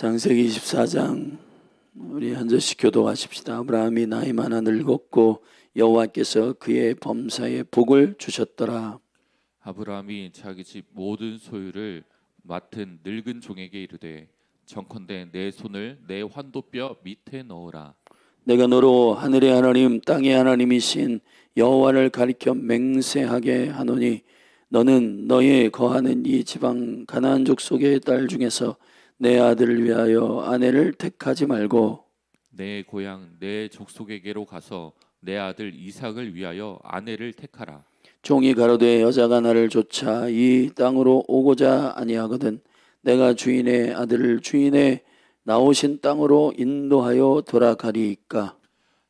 창세기 24장 우리 한 절씩 교도하십시다. 아브라함이 나이 많아 늙었고 여호와께서 그의 범사에 복을 주셨더라. 아브라함이 자기 집 모든 소유를 맡은 늙은 종에게 이르되 청컨대 내 손을 내 환도뼈 밑에 넣으라. 내가 너로 하늘의 하나님 땅의 하나님이신 여호와를 가리켜 맹세하게 하노니 너는 너의 거하는 이 지방 가나안 족속의 딸 중에서 내 아들을 위하여 아내를 택하지 말고 내 고향 내 족속에게로 가서 내 아들 이삭을 위하여 아내를 택하라. 종이 가로되 여자가 나를 쫓아 이 땅으로 오고자 아니하거든 내가 주인의 아들을 주인의 나오신 땅으로 인도하여 돌아가리이까.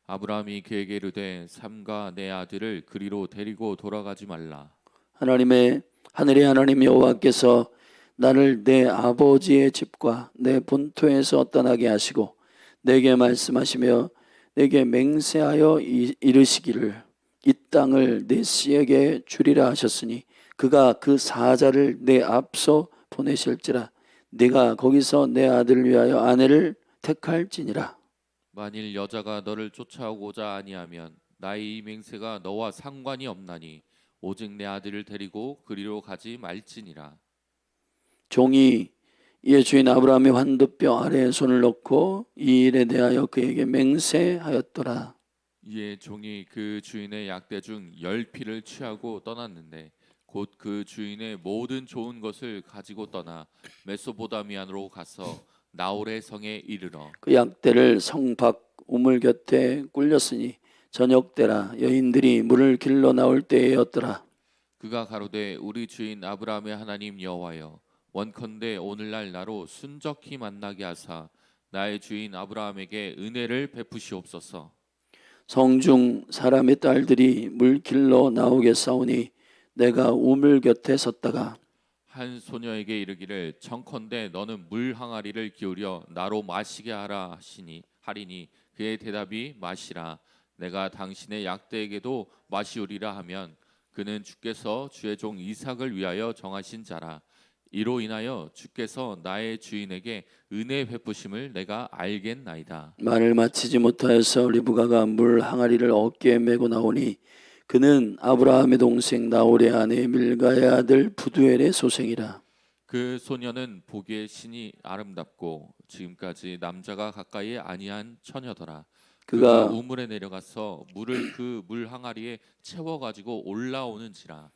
아브라함이 그에게 이르되 삼가 내 아들을 그리로 데리고 돌아가지 말라. 하늘의 하나님 여호와께서 나를 내 아버지의 집과 내 본토에서 떠나게 하시고 내게 말씀하시며 내게 맹세하여 이르시기를 이 땅을 내 씨에게 주리라 하셨으니 그가 그 사자를 내 앞서 보내실지라 네가 거기서 내 아들을 위하여 아내를 택할지니라. 만일 여자가 너를 쫓아오고자 아니하면 나의 이 맹세가 너와 상관이 없나니 오직 내 아들을 데리고 그리로 가지 말지니라. 종이 이에 주인 아브라함의 환도뼈 아래에 손을 넣고 이 일에 대하여 그에게 맹세하였더라. 이에 종이 그 주인의 약대 중 10피를 취하고 떠났는데 곧 그 주인의 모든 좋은 것을 가지고 떠나 메소보다미아로 가서 나홀의 성에 이르러 그 약대를 성 밖 우물 곁에 꿀렸으니 저녁 때라 여인들이 물을 길러 나올 때였더라. 그가 가로되 우리 주인 아브라함의 하나님 여호와여 원컨대 오늘날 나로 순적히 만나게 하사 나의 주인 아브라함에게 은혜를 베푸시옵소서. 성중 사람의 딸들이 물 길러 나오게 싸우니 내가 우물 곁에 섰다가 한 소녀에게 이르기를 청컨대 너는 물 항아리를 기울여 나로 마시게 하라 하리니 그의 대답이 마시라. 내가 당신의 약대에게도 마시우리라 하면 그는 주께서 주의 종 이삭을 위하여 정하신 자라. 이로 인하여 주께서 나의 주인에게 은혜 베푸심을 내가 알겠나이다. 말을 마치지 못하여서 리브가가 물 항아리를 어깨에 메고 나오니 그는 아브라함의 동생 나홀의 아내 밀가의 아들 부두엘의 소생이라. 그 소녀는 보기에 신이 아름답고 지금까지 남자가 가까이 아니한 처녀더라. 그가 우물에 내려가서 물을 그 물 항아리에 채워 가지고 올라오는지라.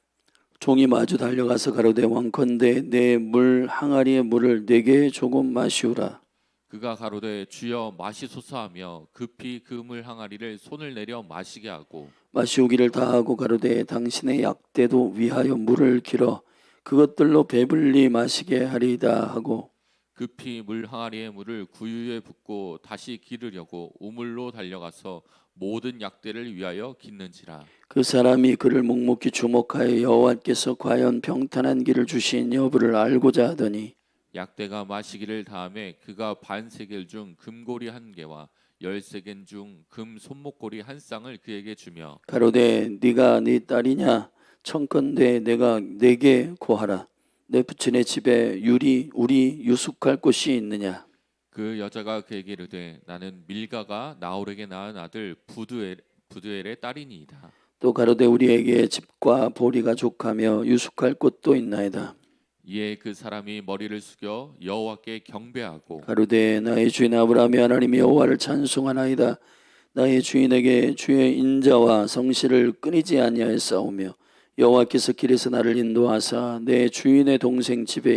종이 마주 달려가서 가로되 원컨대 내 물 항아리의 물을 내게 조금 마시우라. 그가 가로되 주여 마시소서 하며 급히 그 물 항아리를 손을 내려 마시게 하고 마시우기를 다하고 가로되 당신의 약대도 위하여 물을 길어 그것들로 배불리 마시게 하리이다 하고 급히 물 항아리의 물을 구유에 붓고 다시 기르려고 우물로 달려가서 모든 약대를 위하여 깃는지라. 그 사람이 그를 묵묵히 주목하여 여호와께서 과연 평탄한 길을 주신 여부를 알고자 하더니 약대가 마시기를 다음에 그가 반세겔 중 금고리 1개와 10세겔 중 금 손목고리 1쌍을 그에게 주며 가로되 네가 네 딸이냐 청컨대 내가 내게 고하라. 내 부친의 집에 우리 유숙할 곳이 있느냐. 그 여자가 그에게 이르되 나는 밀가가 나홀에게 낳은 아들 부두엘의 딸이니이다. 또 가로되 우리에게 집과 보리가 족하며 유숙할 곳도 있나이다. 이에 그 사람이 머리를 숙여 여호와께 경배하고 가로되 나의 주인 아브라함의 하나님 여호와를 찬송하나이다. 나의 주인에게 주의 인자와 성실을 끊이지 아니하였사오며 여호와께서 길에서 나를 인도하사 내 주인의 동생 집에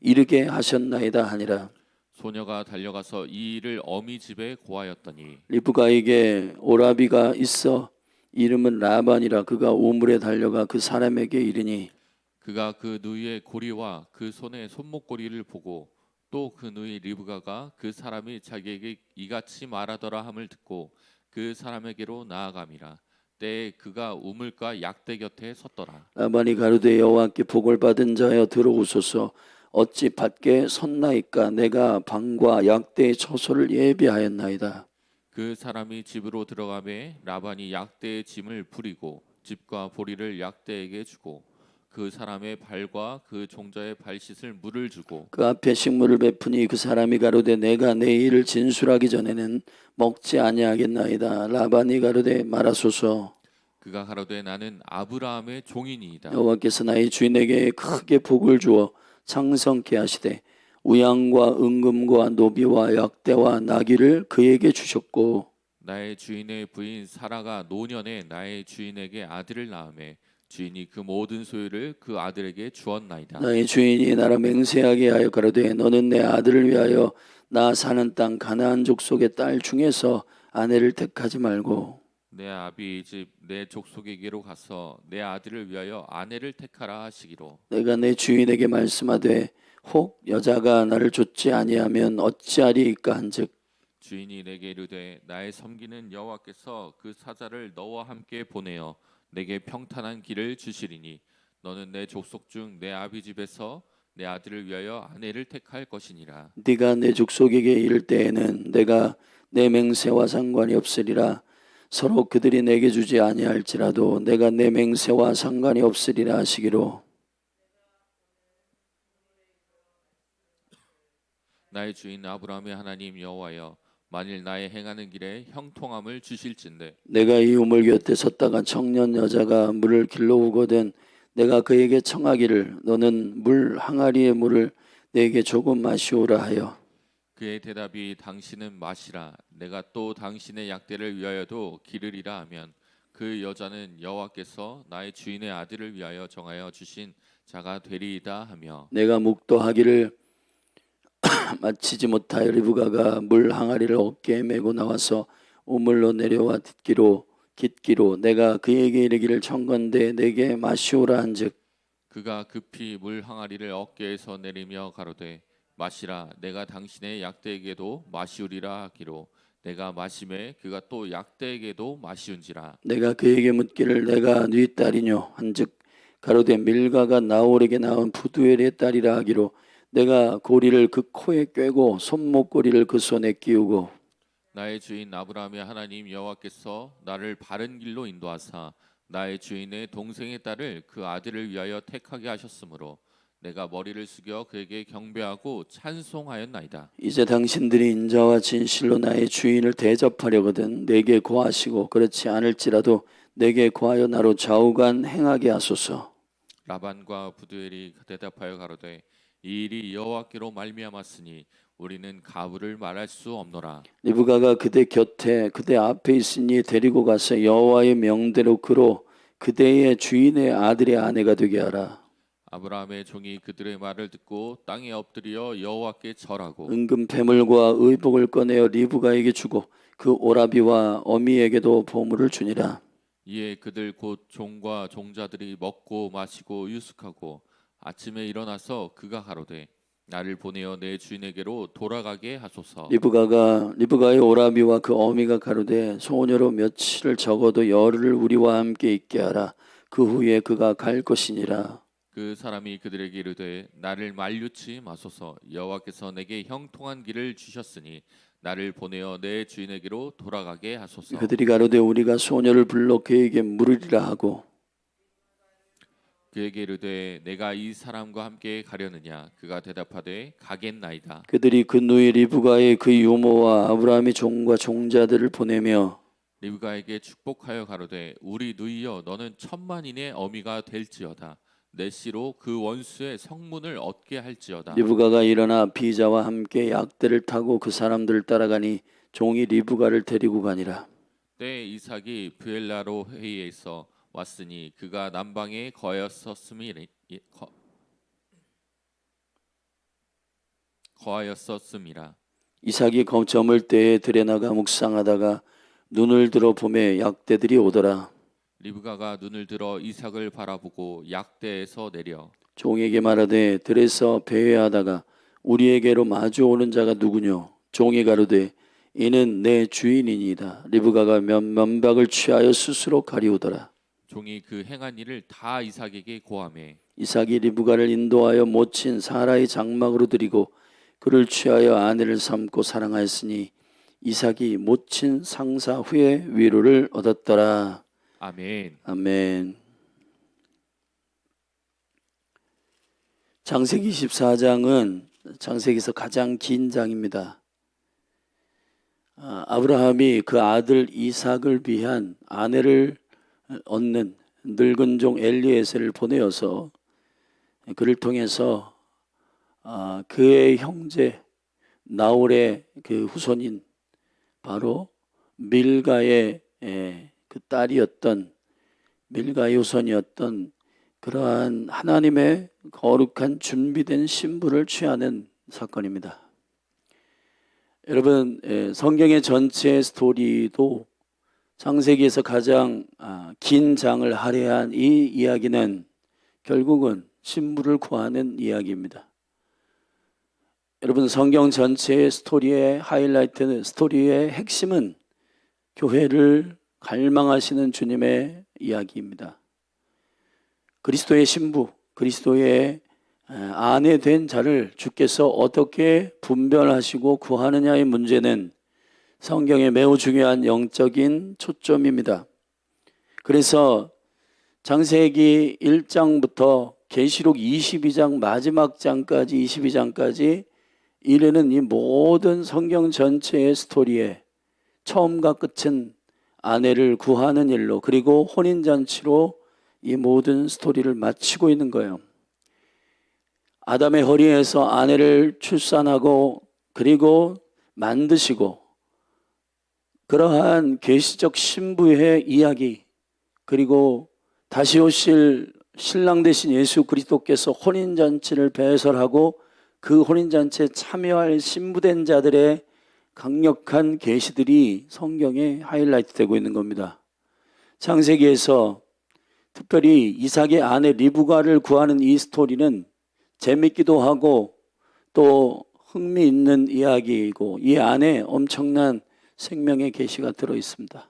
이르게 하셨나이다 하니라. 소녀가 달려가서 이 일을 어미 집에 고하였더니 리브가에게 오라비가 있어 이름은 라반이라. 그가 우물에 달려가 그 사람에게 이르니 그가 그 누이의 고리와 그 손의 손목고리를 보고 또 그 누이 리브가가 그 사람이 자기에게 이같이 말하더라 함을 듣고 그 사람에게로 나아감이라. 때에 그가 우물가 약대 곁에 섰더라. 라반이 가로되 여호와께 복을 받은 자여 들어오소서. 어찌 밖에 섰나이까. 내가 방과 약대의 처소를 예비하였나이다. 그 사람이 집으로 들어가매 라반이 약대의 짐을 부리고 집과 보리를 약대에게 주고 그 사람의 발과 그 종자의 발 씻을 물을 주고 그 앞에 식물을 베푸니 그 사람이 가로되 내가 내 일을 진술하기 전에는 먹지 아니하겠나이다. 라반이 가로되 말하소서. 그가 가로되 나는 아브라함의 종이니이다. 여호와께서 나의 주인에게 크게 복을 주어昌盛케 하시되 우양과 은금과 노비와 약대와 나귀를 그에게 주셨고 나의 주인의 부인 사라가 노년에 나의 주인에게 아들을 낳으매 주인이 그 모든 소유를 그 아들에게 주었나이다. 나의 주인이 나를 맹세하게 하여 가로되 너는 내 아들을 위하여 나 사는 땅 가나안 족속의 딸 중에서 아내를 택하지 말고 내 아비 집 내 족속에게로 가서 내 아들을 위하여 아내를 택하라 하시기로 내가 내 주인에게 말씀하되 혹 여자가 나를 좇지 아니하면 어찌하리이까 한즉 주인이 내게 이르되 나의 섬기는 여호와께서 그 사자를 너와 함께 보내어 내게 평탄한 길을 주시리니 너는 내 족속 중 내 아비 집에서 내 아들을 위하여 아내를 택할 것이니라. 네가 내 족속에게 이를 때에는 내가 내 맹세와 상관이 없으리라. 서로 그들이 내게 주지 아니할지라도 내가 내 맹세와 상관이 없으리라 하시기로 나의 주인 아브라함의 하나님 여호와여 만일 나의 행하는 길에 형통함을 주실진대 내가 이 우물 곁에 섰다가 청년 여자가 물을 길러오거든 내가 그에게 청하기를 너는 물 항아리의 물을 내게 조금 마시오라 하여 그의 대답이 당신은 마시라 내가 또 당신의 약대를 위하여도 기르리라 하면 그 여자는 여호와께서 나의 주인의 아들을 위하여 정하여 주신 자가 되리이다 하며 내가 묵도하기를 마치지 못하여 리브가가 물 항아리를 어깨에 메고 나와서 우물로 내려와 깃기로 내가 그에게 이르기를 청건대 내게 마시오라 한즉 그가 급히 물 항아리를 어깨에서 내리며 가로되 마시라 내가 당신의 약대에게도 마시우리라 하기로 내가 마심에 그가 또 약대에게도 마시운지라. 내가 그에게 묻기를 내가 네 딸이뇨 한즉 가로되 밀가가 나홀에게 낳은 부두엘의 딸이라 하기로 내가 고리를 그 코에 꿰고 손목고리를 그 손에 끼우고 나의 주인 아브라함의 하나님 여호와께서 나를 바른 길로 인도하사 나의 주인의 동생의 딸을 그 아들을 위하여 택하게 하셨으므로 내가 머리를 숙여 그에게 경배하고 찬송하였나이다. 이제 당신들이 인자와 진실로 나의 주인을 대접하려거든 내게 고하시고 그렇지 않을지라도 내게 고하여 나로 좌우간 행하게 하소서. 라반과 부두엘이 대답하여 가로되 이 일이 여호와께로 말미암았으니 우리는 가부를 말할 수 없노라. 리브가가 그대 곁에 그대 앞에 있으니 데리고 가서 여호와의 명대로 그로 그대의 주인의 아들의 아내가 되게 하라. 아브라함의 종이 그들의 말을 듣고 땅에 엎드려 여호와께 절하고 은금 패물과 의복을 꺼내어 리브가에게 주고 그 오라비와 어미에게도 보물을 주니라. 이에 그들 곧 종과 종자들이 먹고 마시고 유숙하고 아침에 일어나서 그가 가로되 나를 보내어 내 주인에게로 돌아가게 하소서. 리브가의 오라비와 그 어미가 가로되 소녀로 며칠을 적어도 열흘을 우리와 함께 있게 하라. 그 후에 그가 갈 것이니라. 그 사람이 그들에게 이르되 나를 만류치 마소서. 여호와께서 내게 형통한 길을 주셨으니 나를 보내어 내 주인에게로 돌아가게 하소서. 그들이 가로되 우리가 소녀를 불러 그에게 물으리라 하고 그에게 이르되 내가 이 사람과 함께 가려느냐. 그가 대답하되 가겠나이다. 그들이 그 누이 리브가의 그 유모와 아브라함의 종과 종자들을 보내며 리브가에게 축복하여 가로되 우리 누이여 너는 천만인의 어미가 될지어다. 내 씨로 그 원수의 성문을 얻게 할지어다. 리브가가 일어나 비자와 함께 약대를 타고 그 사람들을 따라가니 종이 리브가를 데리고 가니라. 때 이삭이 브엘라로 회의에서 왔으니 그가 남방에 거하였었음이라. 이삭이 저물 때에 들여나가 묵상하다가 눈을 들어 보매 약대들이 오더라. 리브가가 눈을 들어 이삭을 바라보고 약대에서 내려 종에게 말하되 들에서 배회하다가 우리에게로 마주오는 자가 누구뇨? 종이 가로되 이는 내 주인이니이다. 리브가가 면박을 취하여 스스로 가리우더라. 종이 그 행한 일을 다 이삭에게 고하매 이삭이 리브가를 인도하여 모친 사라의 장막으로 들이고 그를 취하여 아내를 삼고 사랑하였으니 이삭이 모친 상사 후에 위로를 얻었더라. 아멘. 아멘. 창세기 24장은 창세기에서 가장 긴 장입니다. 아브라함이 그 아들 이삭을 위한 아내를 얻는 늙은 종 엘리에셀을 보내어서 그를 통해서 그의 형제 나홀의 그 후손인 바로 밀가의 그 딸이었던 밀가의 후손이었던 그러한 하나님의 거룩한 준비된 신부를 취하는 사건입니다. 여러분, 성경의 전체 스토리도 창세기에서 가장 긴 장을 할애한 이 이야기는 결국은 신부를 구하는 이야기입니다. 여러분, 성경 전체의 스토리의 하이라이트는, 스토리의 핵심은 교회를 갈망하시는 주님의 이야기입니다. 그리스도의 신부, 그리스도의 아내 된 자를 주께서 어떻게 분별하시고 구하느냐의 문제는 성경의 매우 중요한 영적인 초점입니다. 그래서 창세기 1장부터 계시록 22장 마지막 장까지 22장까지 이르는 이 모든 성경 전체의 스토리에 처음과 끝은 아내를 구하는 일로, 그리고 혼인잔치로 이 모든 스토리를 마치고 있는 거예요. 아담의 허리에서 아내를 출산하고 그리고 만드시고, 그러한 계시적 신부의 이야기, 그리고 다시 오실 신랑 되신 예수 그리스도께서 혼인잔치를 배설하고 그 혼인잔치에 참여할 신부된 자들의 강력한 계시들이 성경에 하이라이트 되고 있는 겁니다. 창세기에서 특별히 이삭의 아내 리브가를 구하는 이 스토리는 재밌기도 하고 또 흥미있는 이야기이고, 이 안에 엄청난 생명의 계시가 들어 있습니다.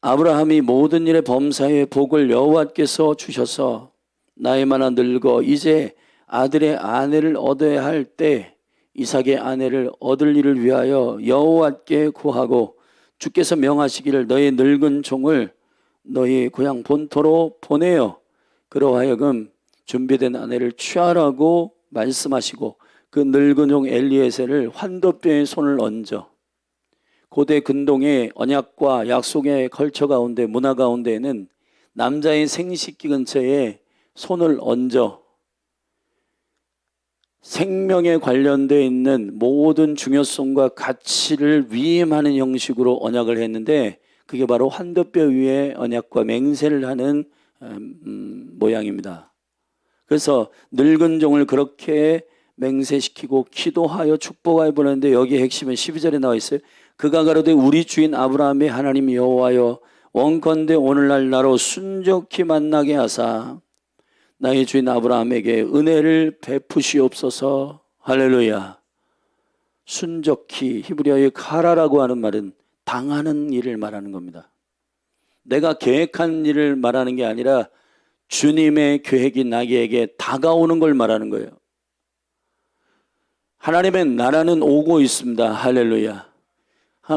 아브라함이 모든 일에 범사에 복을 여호와께서 주셔서 나이 많아 늙어 이제 아들의 아내를 얻어야 할 때 이삭의 아내를 얻을 일을 위하여 여호와께 구하고, 주께서 명하시기를 너희 늙은 종을 너희 고향 본토로 보내어 그로 하여금 준비된 아내를 취하라고 말씀하시고, 그 늙은 종 엘리에셀을 환도뼈에 손을 얹어, 고대 근동의 언약과 약속의 컬처 가운데, 문화 가운데에는 남자의 생식기 근처에 손을 얹어 생명에 관련되어 있는 모든 중요성과 가치를 위임하는 형식으로 언약을 했는데, 그게 바로 환도뼈 위에 언약과 맹세를 하는 모양입니다. 그래서 늙은 종을 그렇게 맹세시키고 기도하여 축복하여 보냈는데, 여기에 핵심은 12절에 나와 있어요. 그가 가로되 우리 주인 아브라함의 하나님 여호와여, 원컨대 오늘날 나로 순족히 만나게 하사 나의 주인 아브라함에게 은혜를 베푸시옵소서. 할렐루야. 순족히, 히브리어의 카라라고 하는 말은 당하는 일을 말하는 겁니다. 내가 계획한 일을 말하는 게 아니라 주님의 계획이 나에게 다가오는 걸 말하는 거예요. 하나님의 나라는 오고 있습니다. 할렐루야.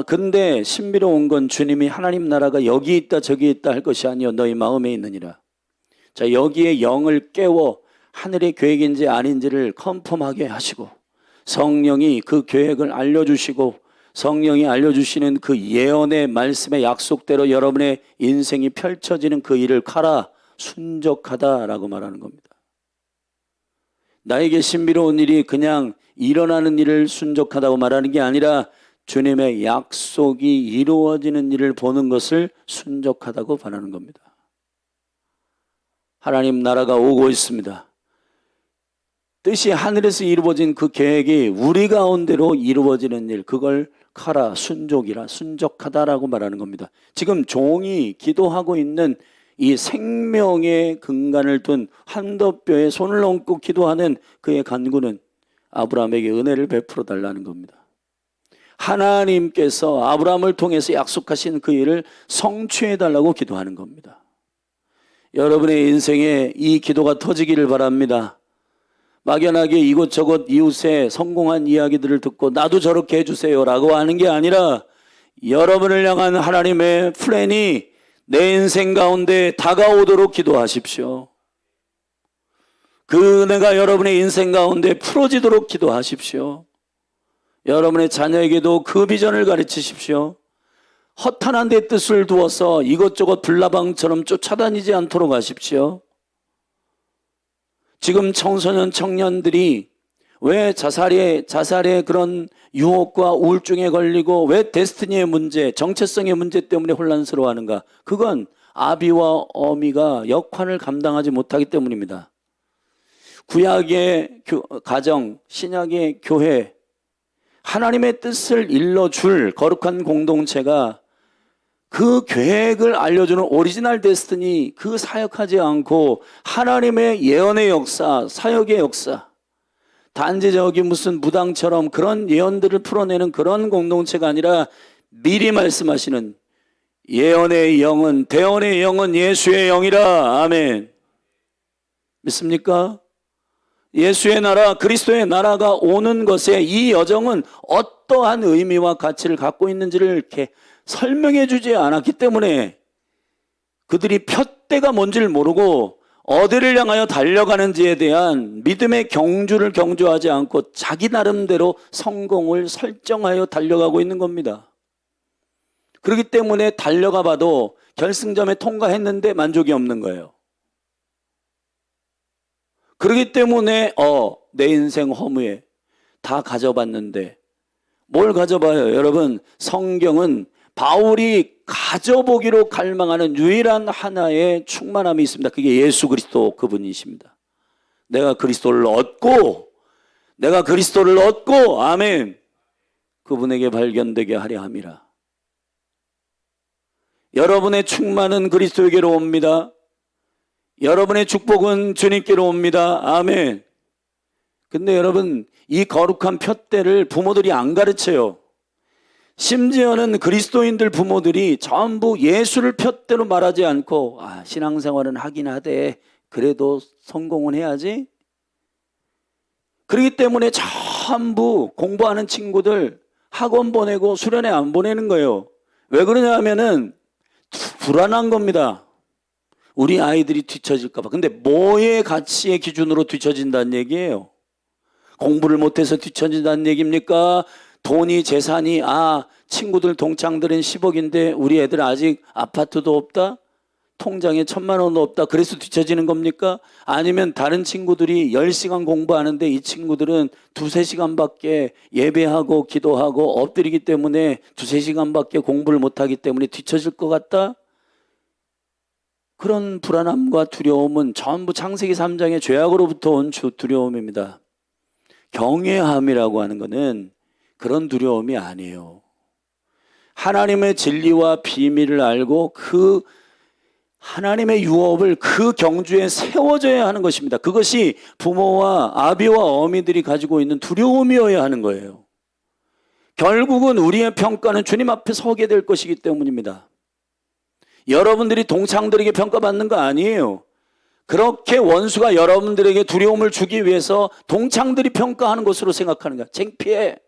근데 신비로운 건 주님이 하나님 나라가 여기 있다 저기 있다 할 것이 아니요 너희 마음에 있느니라. 자, 여기에 영을 깨워 하늘의 계획인지 아닌지를 컨펌하게 하시고, 성령이 그 계획을 알려주시고, 성령이 알려주시는 그 예언의 말씀의 약속대로 여러분의 인생이 펼쳐지는 그 일을 가라, 순적하다라고 말하는 겁니다. 나에게 신비로운 일이 그냥 일어나는 일을 순적하다고 말하는 게 아니라 주님의 약속이 이루어지는 일을 보는 것을 순적하다고 말하는 겁니다. 하나님 나라가 오고 있습니다. 뜻이 하늘에서 이루어진 그 계획이 우리 가운데로 이루어지는 일, 그걸 카라, 순족이라, 순적하다라고 말하는 겁니다. 지금 종이 기도하고 있는 이 생명의 근간을 둔 환도뼈에 손을 얹고 기도하는 그의 간구는 아브라함에게 은혜를 베풀어 달라는 겁니다. 하나님께서 아브라함을 통해서 약속하신 그 일을 성취해 달라고 기도하는 겁니다. 여러분의 인생에 이 기도가 터지기를 바랍니다. 막연하게 이곳저곳 이웃의 성공한 이야기들을 듣고 나도 저렇게 해주세요 라고 하는 게 아니라, 여러분을 향한 하나님의 플랜이 내 인생 가운데 다가오도록 기도하십시오. 그 은혜가 여러분의 인생 가운데 풀어지도록 기도하십시오. 여러분의 자녀에게도 그 비전을 가르치십시오. 허탄한 데 뜻을 두어서 이것저것 불나방처럼 쫓아다니지 않도록 하십시오. 지금 청소년 청년들이 왜 자살의 그런 유혹과 우울증에 걸리고 왜 데스티니의 문제, 정체성의 문제 때문에 혼란스러워하는가? 그건 아비와 어미가 역할을 감당하지 못하기 때문입니다. 구약의 가정, 신약의 교회, 하나님의 뜻을 일러줄 거룩한 공동체가 그 계획을 알려주는 오리지널 데스티니, 그 사역하지 않고 하나님의 예언의 역사, 사역의 역사, 단지 저기 무슨 무당처럼 그런 예언들을 풀어내는 그런 공동체가 아니라 미리 말씀하시는 예언의 영은, 대언의 영은 예수의 영이라. 아멘. 믿습니까? 예수의 나라, 그리스도의 나라가 오는 것에 이 여정은 어떠한 의미와 가치를 갖고 있는지를 이렇게 설명해 주지 않았기 때문에 그들이 푯대가 뭔지를 모르고 어디를 향하여 달려가는지에 대한 믿음의 경주를 경주하지 않고 자기 나름대로 성공을 설정하여 달려가고 있는 겁니다. 그렇기 때문에 달려가 봐도 결승점에 통과했는데 만족이 없는 거예요. 그렇기 때문에 내 인생 허무해. 다 가져봤는데 뭘 가져봐요? 여러분, 성경은 바울이 가져보기로 갈망하는 유일한 하나의 충만함이 있습니다. 그게 예수 그리스도 그분이십니다. 내가 그리스도를 얻고 아멘, 그분에게 발견되게 하려 함이라. 여러분의 충만은 그리스도에게로 옵니다. 여러분의 축복은 주님께로 옵니다. 아멘. 근데 여러분, 이 거룩한 푯대를 부모들이 안 가르쳐요. 심지어는 그리스도인들 부모들이 전부 예수를 푯대로 말하지 않고 신앙생활은 하긴 하되 그래도 성공은 해야지. 그렇기 때문에 전부 공부하는 친구들 학원 보내고 수련회 안 보내는 거예요. 왜 그러냐 하면은 불안한 겁니다. 우리 아이들이 뒤처질까 봐. 근데 뭐의 가치의 기준으로 뒤처진다는 얘기예요? 공부를 못해서 뒤처진다는 얘기입니까? 돈이, 재산이, 친구들 동창들은 10억인데 우리 애들 아직 아파트도 없다? 통장에 1,000만 원도 없다? 그래서 뒤처지는 겁니까? 아니면 다른 친구들이 10시간 공부하는데 이 친구들은 2-3시간밖에 예배하고 기도하고 엎드리기 때문에 2-3시간밖에 공부를 못하기 때문에 뒤처질 것 같다? 그런 불안함과 두려움은 전부 창세기 3장의 죄악으로부터 온 두려움입니다. 경외함이라고 하는 것은 그런 두려움이 아니에요. 하나님의 진리와 비밀을 알고 그 하나님의 유업을 그 경주에 세워져야 하는 것입니다. 그것이 부모와 아비와 어미들이 가지고 있는 두려움이어야 하는 거예요. 결국은 우리의 평가는 주님 앞에 서게 될 것이기 때문입니다. 여러분들이 동창들에게 평가받는 거 아니에요. 그렇게 원수가 여러분들에게 두려움을 주기 위해서 동창들이 평가하는 것으로 생각하는 거야. 창피해.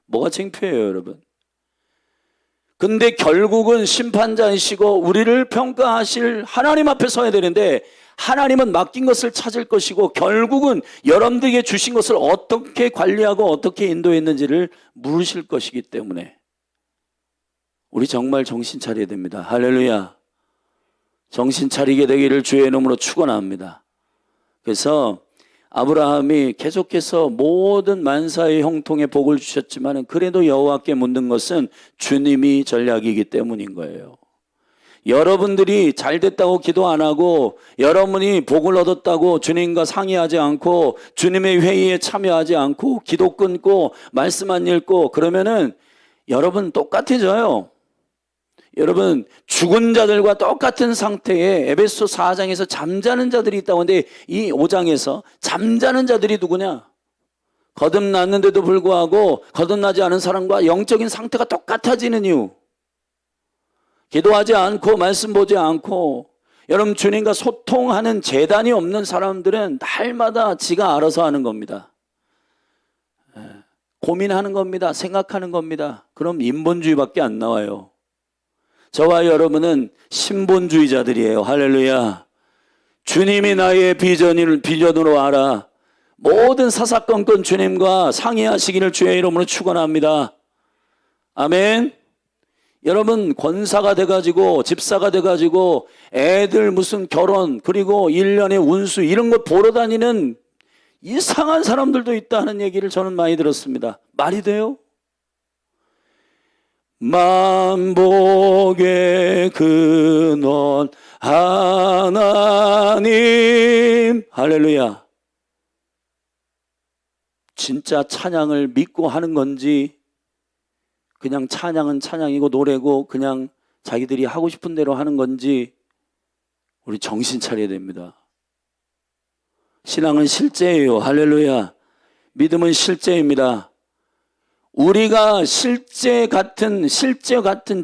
뭐가 창피해요, 여러분? 근데 결국은 심판자이시고 우리를 평가하실 하나님 앞에 서야 되는데 하나님은 맡긴 것을 찾을 것이고 결국은 여러분들에게 주신 것을 어떻게 관리하고 어떻게 인도했는지를 물으실 것이기 때문에 우리 정말 정신 차려야 됩니다. 할렐루야. 정신 차리게 되기를 주의 이름으로 축원합니다. 그래서 아브라함이 계속해서 모든 만사의 형통에 복을 주셨지만 그래도 여호와께 묻는 것은 주님이 전략이기 때문인 거예요. 여러분들이 잘 됐다고 기도 안 하고 여러분이 복을 얻었다고 주님과 상의하지 않고 주님의 회의에 참여하지 않고 기도 끊고 말씀 안 읽고 그러면은 여러분 똑같아져요. 여러분, 죽은 자들과 똑같은 상태에 에베소 4장에서 잠자는 자들이 있다고 하는데 이 5장에서 잠자는 자들이 누구냐? 거듭났는데도 불구하고 거듭나지 않은 사람과 영적인 상태가 똑같아지는 이유. 기도하지 않고 말씀 보지 않고 여러분 주님과 소통하는 재단이 없는 사람들은 날마다 지가 알아서 하는 겁니다. 고민하는 겁니다. 생각하는 겁니다. 그럼 인본주의밖에 안 나와요. 저와 여러분은 신본주의자들이에요. 할렐루야. 주님이 나의 비전으로 알아. 모든 사사건건 주님과 상의하시기를 주의 이름으로 축원합니다. 아멘. 여러분 권사가 돼가지고 집사가 돼가지고 애들 무슨 결혼 그리고 1년의 운수 이런 거 보러 다니는 이상한 사람들도 있다는 얘기를 저는 많이 들었습니다. 말이 돼요? 만복의 근원 하나님 할렐루야. 진짜 찬양을 믿고 하는 건지 그냥 찬양은 찬양이고 노래고 그냥 자기들이 하고 싶은 대로 하는 건지 우리 정신 차려야 됩니다. 신앙은 실제예요. 할렐루야. 믿음은 실제입니다. 우리가 실제 같은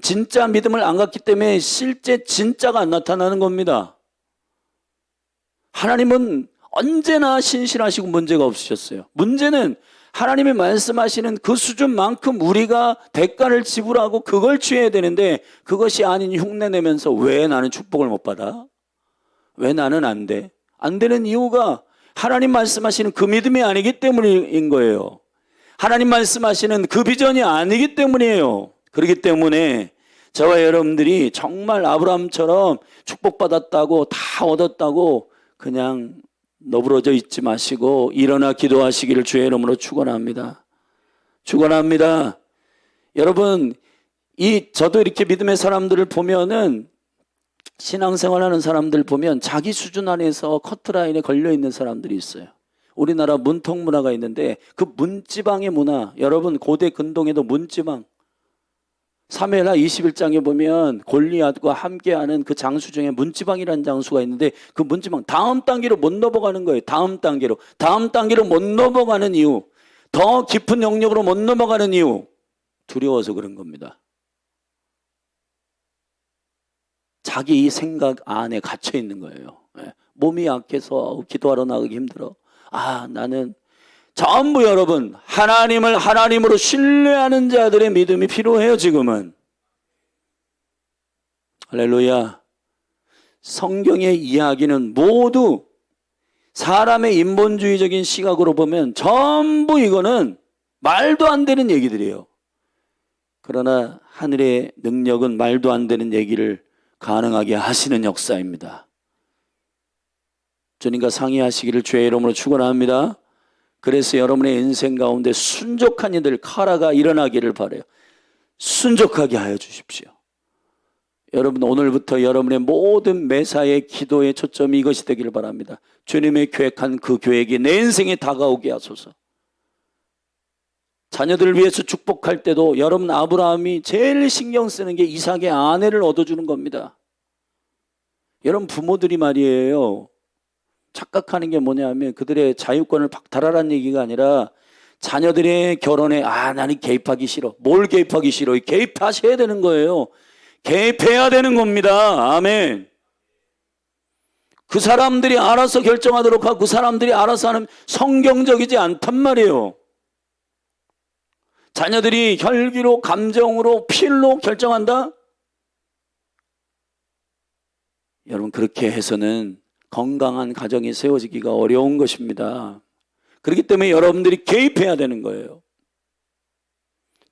진짜 믿음을 안 갖기 때문에 실제 진짜가 안 나타나는 겁니다. 하나님은 언제나 신실하시고 문제가 없으셨어요. 문제는 하나님이 말씀하시는 그 수준만큼 우리가 대가를 지불하고 그걸 취해야 되는데 그것이 아닌 흉내내면서 왜 나는 축복을 못 받아? 왜 나는 안 돼? 안 되는 이유가 하나님 말씀하시는 그 믿음이 아니기 때문인 거예요. 하나님 말씀하시는 그 비전이 아니기 때문이에요. 그렇기 때문에 저와 여러분들이 정말 아브라함처럼 축복받았다고 다 얻었다고 그냥 너부러져 있지 마시고 일어나 기도하시기를 주의 이름으로 축원합니다. 축원합니다. 여러분, 저도 이렇게 믿음의 사람들을 보면은 신앙생활하는 사람들 보면 자기 수준 안에서 커트라인에 걸려 있는 사람들이 있어요. 우리나라 문통 문화가 있는데 그 문지방의 문화, 여러분 고대 근동에도 문지방 사무엘하 21장에 보면 골리앗과 함께하는 그 장수 중에 문지방이라는 장수가 있는데 그 문지방 다음 단계로 못 넘어가는 거예요. 다음 단계로 못 넘어가는 이유, 더 깊은 영역으로 못 넘어가는 이유, 두려워서 그런 겁니다. 자기 생각 안에 갇혀 있는 거예요. 몸이 약해서 기도하러 나가기 힘들어. 나는 전부 여러분 하나님을 하나님으로 신뢰하는 자들의 믿음이 필요해요. 지금은 할렐루야. 성경의 이야기는 모두 사람의 인본주의적인 시각으로 보면 전부 이거는 말도 안 되는 얘기들이에요. 그러나 하늘의 능력은 말도 안 되는 얘기를 가능하게 하시는 역사입니다. 주님과 상의하시기를 주의 이름으로 축원합니다. 그래서 여러분의 인생 가운데 순족한 이들 카라가 일어나기를 바라요. 순족하게 하여 주십시오. 여러분 오늘부터 여러분의 모든 매사의 기도의 초점이 이것이 되기를 바랍니다. 주님의 계획한 그 계획이 내 인생에 다가오게 하소서. 자녀들을 위해서 축복할 때도 여러분 아브라함이 제일 신경 쓰는 게 이삭의 아내를 얻어주는 겁니다. 여러분 부모들이 말이에요. 착각하는 게 뭐냐면 그들의 자유권을 박탈하라는 얘기가 아니라 자녀들의 결혼에 나는 개입하기 싫어. 뭘 개입하기 싫어? 개입하셔야 되는 거예요. 개입해야 되는 겁니다. 아멘. 그 사람들이 알아서 결정하도록 하고 그 사람들이 알아서 하는 성경적이지 않단 말이에요. 자녀들이 혈기로 감정으로 필로 결정한다? 여러분 그렇게 해서는 건강한 가정이 세워지기가 어려운 것입니다. 그렇기 때문에 여러분들이 개입해야 되는 거예요.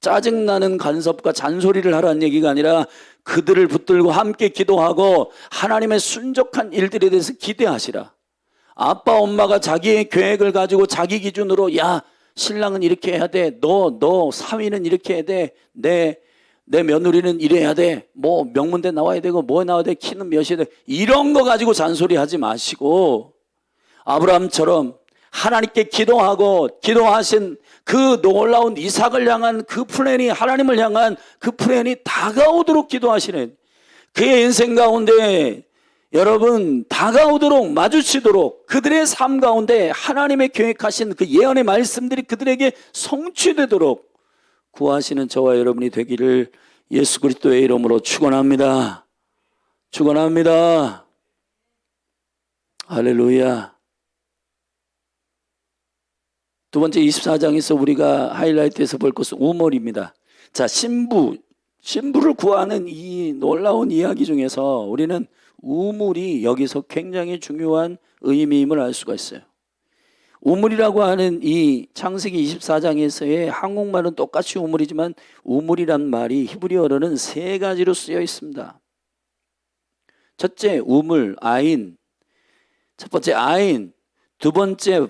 짜증나는 간섭과 잔소리를 하라는 얘기가 아니라 그들을 붙들고 함께 기도하고 하나님의 순족한 일들에 대해서 기대하시라. 아빠 엄마가 자기의 계획을 가지고 자기 기준으로 신랑은 이렇게 해야 돼. 너 사위는 이렇게 해야 돼. 내 며느리는 이래야 돼. 뭐 명문대 나와야 되고 뭐 나와야 돼. 키는 몇이 돼. 이런 거 가지고 잔소리하지 마시고 아브라함처럼 하나님께 기도하신 그 놀라운 이삭을 향한 그 플랜이 하나님을 향한 그 플랜이 다가오도록 기도하시는 그의 인생 가운데 여러분 다가오도록 마주치도록 그들의 삶 가운데 하나님의 계획하신 그 예언의 말씀들이 그들에게 성취되도록 구하시는 저와 여러분이 되기를 예수 그리스도의 이름으로 축원합니다. 축원합니다. 할렐루야. 두 번째 24장에서 우리가 하이라이트해서 볼 것은 우물입니다. 자, 신부를 구하는 이 놀라운 이야기 중에서 우리는 우물이 여기서 굉장히 중요한 의미임을 알 수가 있어요. 우물이라고 하는 이 창세기 24장에서의 한국말은 똑같이 우물이지만 우물이란 말이 히브리어로는 세 가지로 쓰여 있습니다. 첫째 우물, 아인. 첫 번째 아인. 두 번째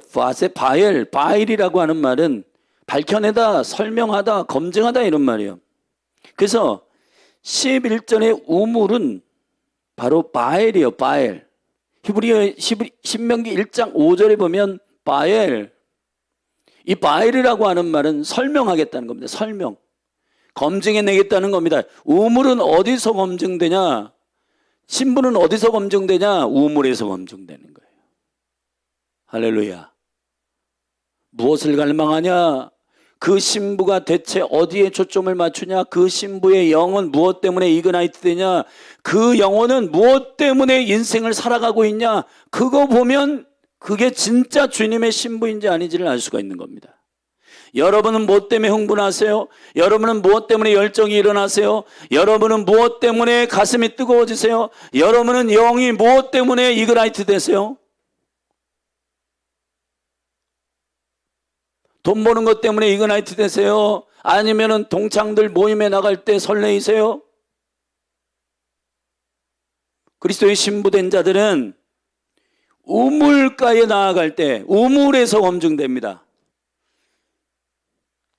바엘. 바엘이라고 하는 말은 밝혀내다, 설명하다, 검증하다 이런 말이에요. 그래서 11절의 우물은 바로 바엘이에요. 바엘. 히브리어 신명기 1장 5절에 보면 바엘. 이 바엘이라고 하는 말은 설명하겠다는 겁니다. 설명. 검증해내겠다는 겁니다. 우물은 어디서 검증되냐? 신부는 어디서 검증되냐? 우물에서 검증되는 거예요. 할렐루야. 무엇을 갈망하냐? 그 신부가 대체 어디에 초점을 맞추냐? 그 신부의 영은 무엇 때문에 이그나이트 되냐? 그 영혼은 무엇 때문에 인생을 살아가고 있냐? 그거 보면 그게 진짜 주님의 신부인지 아닌지를 알 수가 있는 겁니다. 여러분은 무엇 때문에 흥분하세요? 여러분은 무엇 때문에 열정이 일어나세요? 여러분은 무엇 때문에 가슴이 뜨거워지세요? 여러분은 영이 무엇 때문에 이그나이트 되세요? 돈 버는 것 때문에 이그나이트 되세요? 아니면은 동창들 모임에 나갈 때 설레이세요? 그리스도의 신부된 자들은 우물가에 나아갈 때 우물에서 검증됩니다.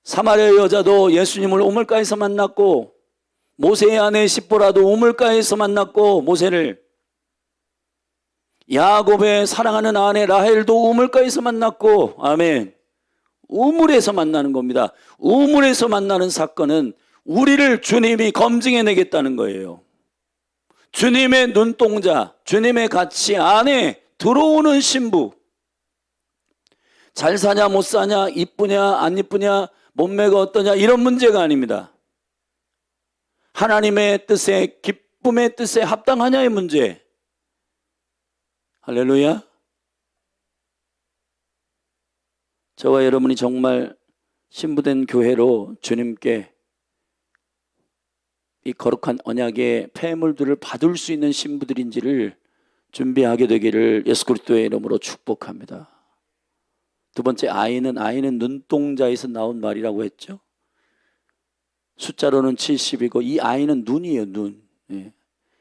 사마리아 여자도 예수님을 우물가에서 만났고, 모세의 아내 십보라도 우물가에서 만났고, 모세를 야곱의 사랑하는 아내 라헬도 우물가에서 만났고, 아멘. 우물에서 만나는 겁니다. 우물에서 만나는 사건은 우리를 주님이 검증해내겠다는 거예요. 주님의 눈동자, 주님의 가치 안에 들어오는 신부. 잘 사냐 못 사냐, 이쁘냐 안 이쁘냐, 몸매가 어떠냐 이런 문제가 아닙니다. 하나님의 뜻에, 기쁨의 뜻에 합당하냐의 문제. 할렐루야. 저와 여러분이 정말 신부된 교회로 주님께 이 거룩한 언약의 폐물들을 받을 수 있는 신부들인지를 준비하게 되기를 예수 그리스도의 이름으로 축복합니다. 두 번째 아이는 눈동자에서 나온 말이라고 했죠. 숫자로는 70이고 이 아이는 눈이에요. 눈. 예.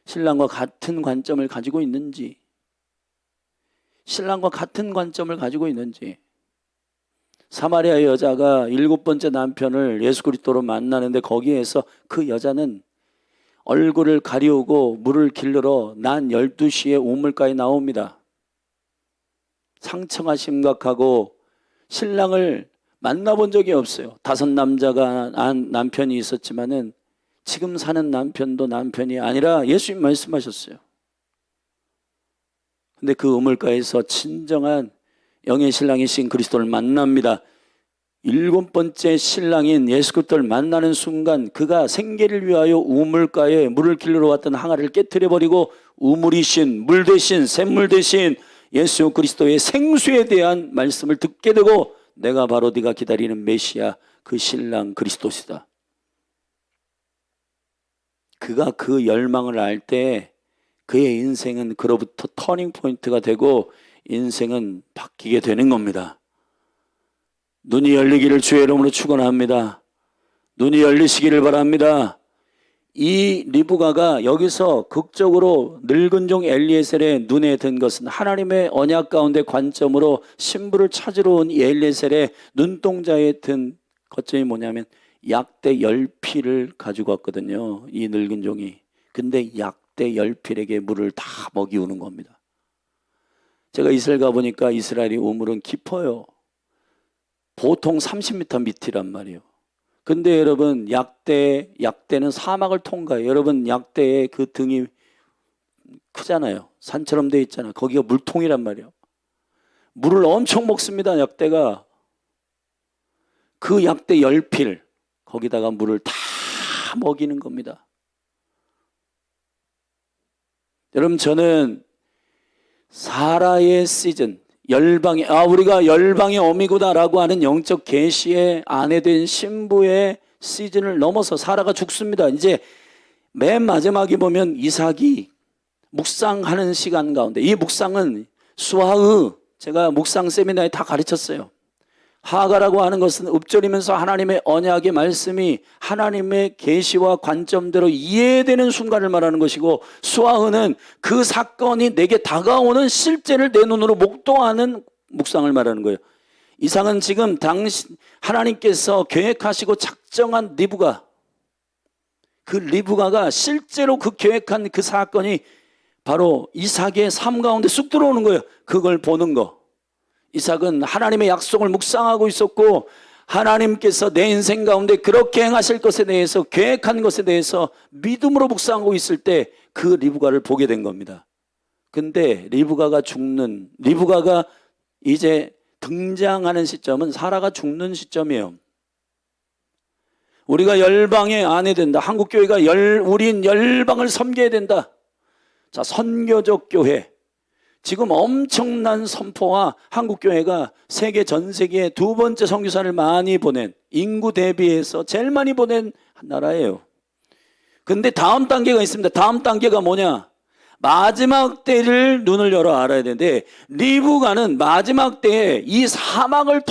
신랑과 같은 관점을 가지고 있는지, 신랑과 같은 관점을 가지고 있는지. 사마리아 여자가 7번째 남편을 예수 그리스도로 만나는데 거기에서 그 여자는 얼굴을 가리우고 물을 길르러 난 12시에 우물가에 나옵니다. 상처가 심각하고 신랑을 만나본 적이 없어요. 5 남자가 남편이 있었지만은 지금 사는 남편도 남편이 아니라 예수님 말씀하셨어요. 근데 그 우물가에서 진정한 영의 신랑이신 그리스도를 만납니다. 7번째 신랑인 예수 그리스도를 만나는 순간 그가 생계를 위하여 우물가에 물을 길러 왔던 항아리를 깨트려버리고 우물이신, 물 대신, 샘물 대신 예수 그리스도의 생수에 대한 말씀을 듣게 되고, 내가 바로 네가 기다리는 메시아 그 신랑 그리스도시다. 그가 그 열망을 알 때 그의 인생은 그로부터 터닝 포인트가 되고 인생은 바뀌게 되는 겁니다. 눈이 열리기를 주의 이름으로 축원합니다. 눈이 열리시기를 바랍니다. 이 리브가가 여기서 극적으로 늙은 종 엘리에셀의 눈에 든 것은 하나님의 언약 가운데 관점으로 신부를 찾으러 온 이 엘리에셀의 눈동자에 든 것점이 뭐냐면 약대 10필을 가지고 왔거든요. 이 늙은 종이. 근데 약대 10필에게 물을 다 먹이우는 겁니다. 제가 이스라엘 가보니까 이스라엘이 우물은 깊어요. 보통 30m 밑이란 말이에요. 근데 여러분 약대는 사막을 통과해요. 여러분 약대의 그 등이 크잖아요. 산처럼 돼 있잖아요. 거기가 물통이란 말이에요. 물을 엄청 먹습니다. 약대가. 그 약대 10필 거기다가 물을 다 먹이는 겁니다. 여러분 저는 사라의 시즌, 우리가 열방의 어미구다라고 하는 영적 계시의 아내 된 신부의 시즌을 넘어서 사라가 죽습니다. 이제 맨 마지막에 보면 이삭이 묵상하는 시간 가운데, 이 묵상은 수하의, 제가 묵상 세미나에 다 가르쳤어요. 하가라고 하는 것은 읊조리면서 하나님의 언약의 말씀이 하나님의 계시와 관점대로 이해되는 순간을 말하는 것이고, 수하은 그 사건이 내게 다가오는 실제를 내 눈으로 목도하는 묵상을 말하는 거예요. 이상은 지금 하나님께서 계획하시고 작정한 리브가, 그 리브가가 실제로 그 계획한 그 사건이 바로 이삭의 삶 가운데 쑥 들어오는 거예요. 그걸 보는 거. 이삭은 하나님의 약속을 묵상하고 있었고, 하나님께서 내 인생 가운데 그렇게 행하실 것에 대해서, 계획한 것에 대해서 믿음으로 묵상하고 있을 때 그 리브가를 보게 된 겁니다. 근데 리브가가 이제 등장하는 시점은 사라가 죽는 시점이에요. 우리가 열방의 아내 된다. 한국교회가 우린 열방을 섬겨야 된다. 자, 선교적 교회. 지금 엄청난 선포와 한국교회가 전 세계에 두 번째 선교사를 많이 보낸, 인구 대비해서 제일 많이 보낸 나라예요. 근데 다음 단계가 있습니다. 다음 단계가 뭐냐? 마지막 때를 눈을 열어 알아야 되는데, 리브가는 마지막 때에 이 사막을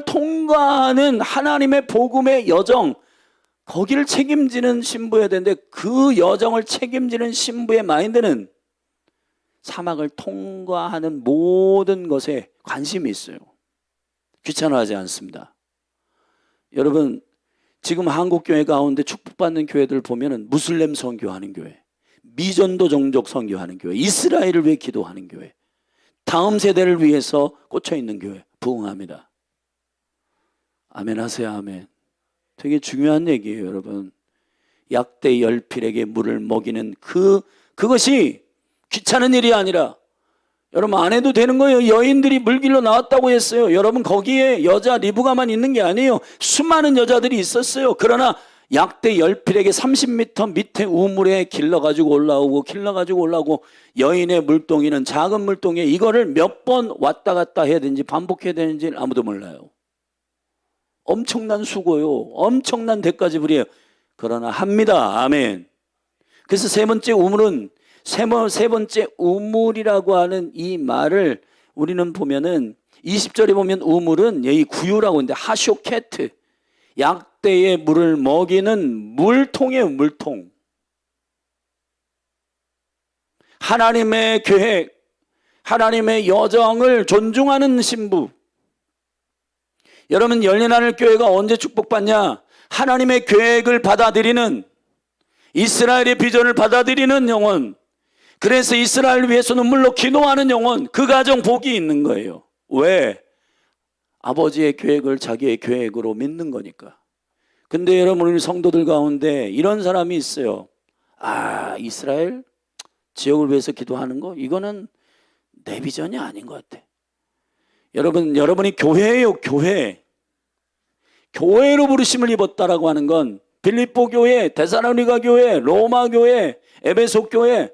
통과하는 하나님의 복음의 여정, 거기를 책임지는 신부여야 되는데, 그 여정을 책임지는 신부의 마인드는 사막을 통과하는 모든 것에 관심이 있어요. 귀찮아하지 않습니다. 여러분, 지금 한국교회 가운데 축복받는 교회들 보면은 무슬림 선교하는 교회, 미전도 종족 선교하는 교회, 이스라엘을 위해 기도하는 교회, 다음 세대를 위해서 꽂혀있는 교회, 부흥합니다. 아멘 하세요. 아멘. 되게 중요한 얘기예요, 여러분. 약대 열필에게 물을 먹이는 그것이 귀찮은 일이 아니라, 여러분 안 해도 되는 거예요. 여인들이 물길로 나왔다고 했어요. 여러분 거기에 여자 리브가만 있는 게 아니에요. 수많은 여자들이 있었어요. 그러나 약대 열필에게 30m 밑에 우물에 길러가지고 올라오고 여인의 물동이는 작은 물동에 이거를 몇 번 왔다 갔다 해야 되는지 반복해야 되는지 아무도 몰라요. 엄청난 수고요. 엄청난 대가 지불이에요. 그러나 합니다. 아멘. 그래서 세 번째 우물이라고 하는 이 말을 우리는 보면은 20절에 보면 우물은 여기 구유라고 하는데 하쇼케트, 약대의 물을 먹이는 물통이에요. 물통. 하나님의 계획, 하나님의 여정을 존중하는 신부. 여러분, 열린하늘교회가 언제 축복받냐? 하나님의 계획을 받아들이는, 이스라엘의 비전을 받아들이는 영혼, 그래서 이스라엘을 위해서 눈물로 기도하는 영혼, 그 가정 복이 있는 거예요. 왜? 아버지의 계획을 자기의 계획으로 믿는 거니까. 근데 여러분, 우리 성도들 가운데 이런 사람이 있어요. 이스라엘 지역을 위해서 기도하는 거, 이거는 내 비전이 아닌 것 같아. 여러분이 교회예요. 교회로 부르심을 입었다라고 하는 건 빌립보 교회, 데살로니가 교회, 로마 교회, 에베소 교회,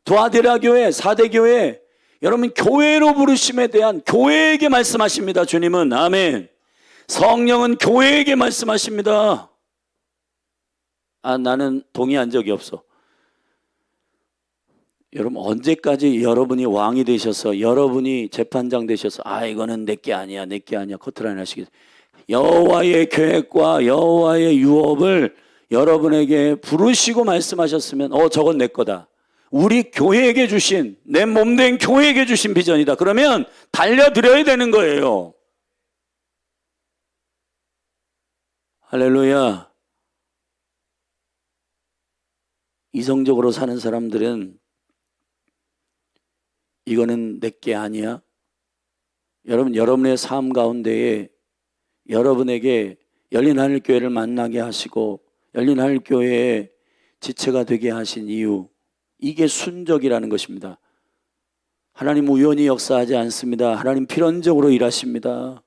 두아디라 교회, 사대 교회, 여러분 교회로 부르심에 대한, 교회에게 말씀하십니다. 주님은. 아멘. 성령은 교회에게 말씀하십니다. 나는 동의한 적이 없어. 여러분, 언제까지 여러분이 왕이 되셔서, 여러분이 재판장 되셔서 이거는 내게 아니야 커트라인 하시겠어요? 여호와의 계획과 여호와의 유업을 여러분에게 부르시고 말씀하셨으면 저건 내 거다. 우리 교회에게 주신, 내 몸된 교회에게 주신 비전이다. 그러면 달려드려야 되는 거예요. 할렐루야. 이성적으로 사는 사람들은 이거는 내게 아니야. 여러분의 삶 가운데에 여러분에게 열린하늘교회를 만나게 하시고 열린하늘교회의 지체가 되게 하신 이유, 이게 순적이라는 것입니다. 하나님 우연히 역사하지 않습니다. 하나님 필연적으로 일하십니다.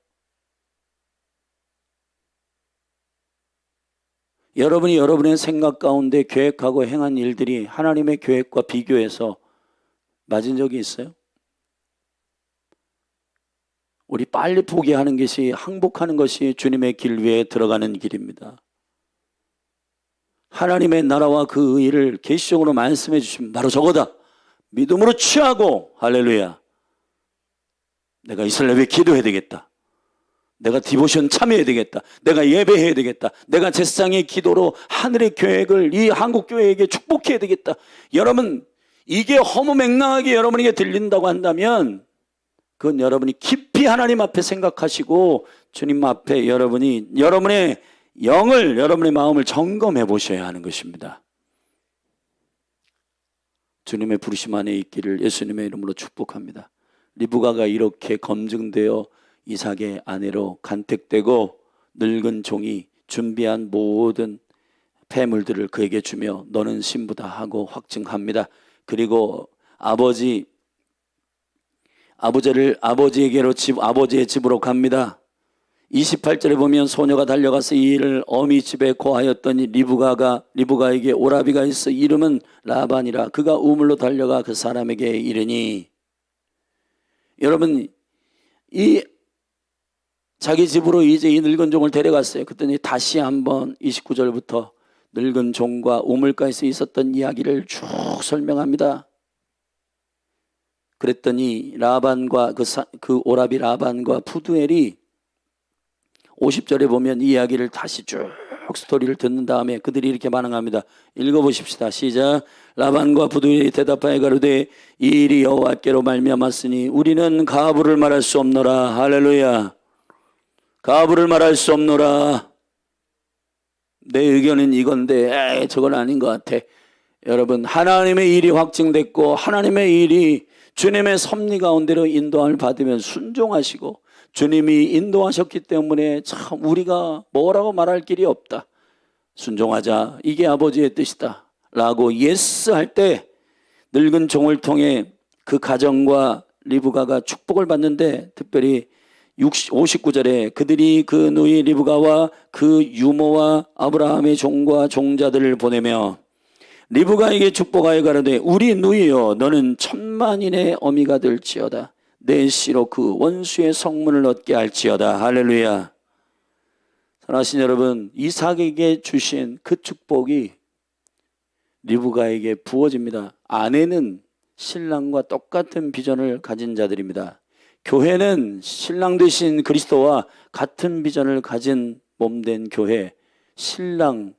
여러분이 여러분의 생각 가운데 계획하고 행한 일들이 하나님의 계획과 비교해서 맞은 적이 있어요? 우리 빨리 포기하는 것이, 항복하는 것이 주님의 길 위에 들어가는 길입니다. 하나님의 나라와 그 의를 계시적으로 말씀해 주시면 바로 저거다. 믿음으로 취하고, 할렐루야, 내가 이스라엘 위해 기도해야 되겠다. 내가 디보션 참여해야 되겠다. 내가 예배해야 되겠다. 내가 제사장의 기도로 하늘의 계획을 이 한국 교회에게 축복해야 되겠다. 여러분, 이게 허무맹랑하게 여러분에게 들린다고 한다면 그건 여러분이 깊이 하나님 앞에 생각하시고 주님 앞에 여러분의 영을, 여러분의 마음을 점검해 보셔야 하는 것입니다. 주님의 부르심 안에 있기를 예수님의 이름으로 축복합니다. 리브가가 이렇게 검증되어 이삭의 아내로 간택되고 늙은 종이 준비한 모든 폐물들을 그에게 주며 너는 신부다 하고 확증합니다. 그리고 아버지의 집으로 갑니다. 28절에 보면 소녀가 달려가서 이 일을 어미 집에 고하였더니 리브가에게 오라비가 있어 이름은 라반이라. 그가 우물로 달려가 그 사람에게 이르니, 여러분, 이 자기 집으로 이제 이 늙은 종을 데려갔어요. 그랬더니 다시 한번 29절부터 늙은 종과 우물가에서 있었던 이야기를 쭉 설명합니다. 그랬더니 라반과 그 오라비 라반과 푸두엘이 50절에 보면 이 이야기를 다시 쭉 스토리를 듣는 다음에 그들이 이렇게 반응합니다. 읽어보십시다. 시작. 라반과 푸두엘이 대답하여 가로되 이 일이 여호와께로 말미암았으니 우리는 가부를 말할 수 없노라. 할렐루야. 가부를 말할 수 없노라. 내 의견은 이건데 저건 아닌 것 같아. 여러분, 하나님의 일이 확증됐고 하나님의 일이 주님의 섭리 가운데로 인도함을 받으면 순종하시고 주님이 인도하셨기 때문에 참 우리가 뭐라고 말할 길이 없다. 순종하자. 이게 아버지의 뜻이다 라고 예스 할 때 늙은 종을 통해 그 가정과 리브가가 축복을 받는데, 특별히 59절에 그들이 그 누이 리브가와 그 유모와 아브라함의 종과 종자들을 보내며 리브가에게 축복하여 가로되 우리 누이여 너는 천만인의 어미가 될지어다. 내 씨로 그 원수의 성문을 얻게 할지어다. 할렐루야. 사랑하신 여러분, 이삭에게 주신 그 축복이 리브가에게 부어집니다. 아내는 신랑과 똑같은 비전을 가진 자들입니다. 교회는 신랑 되신 그리스도와 같은 비전을 가진 몸된 교회, 신랑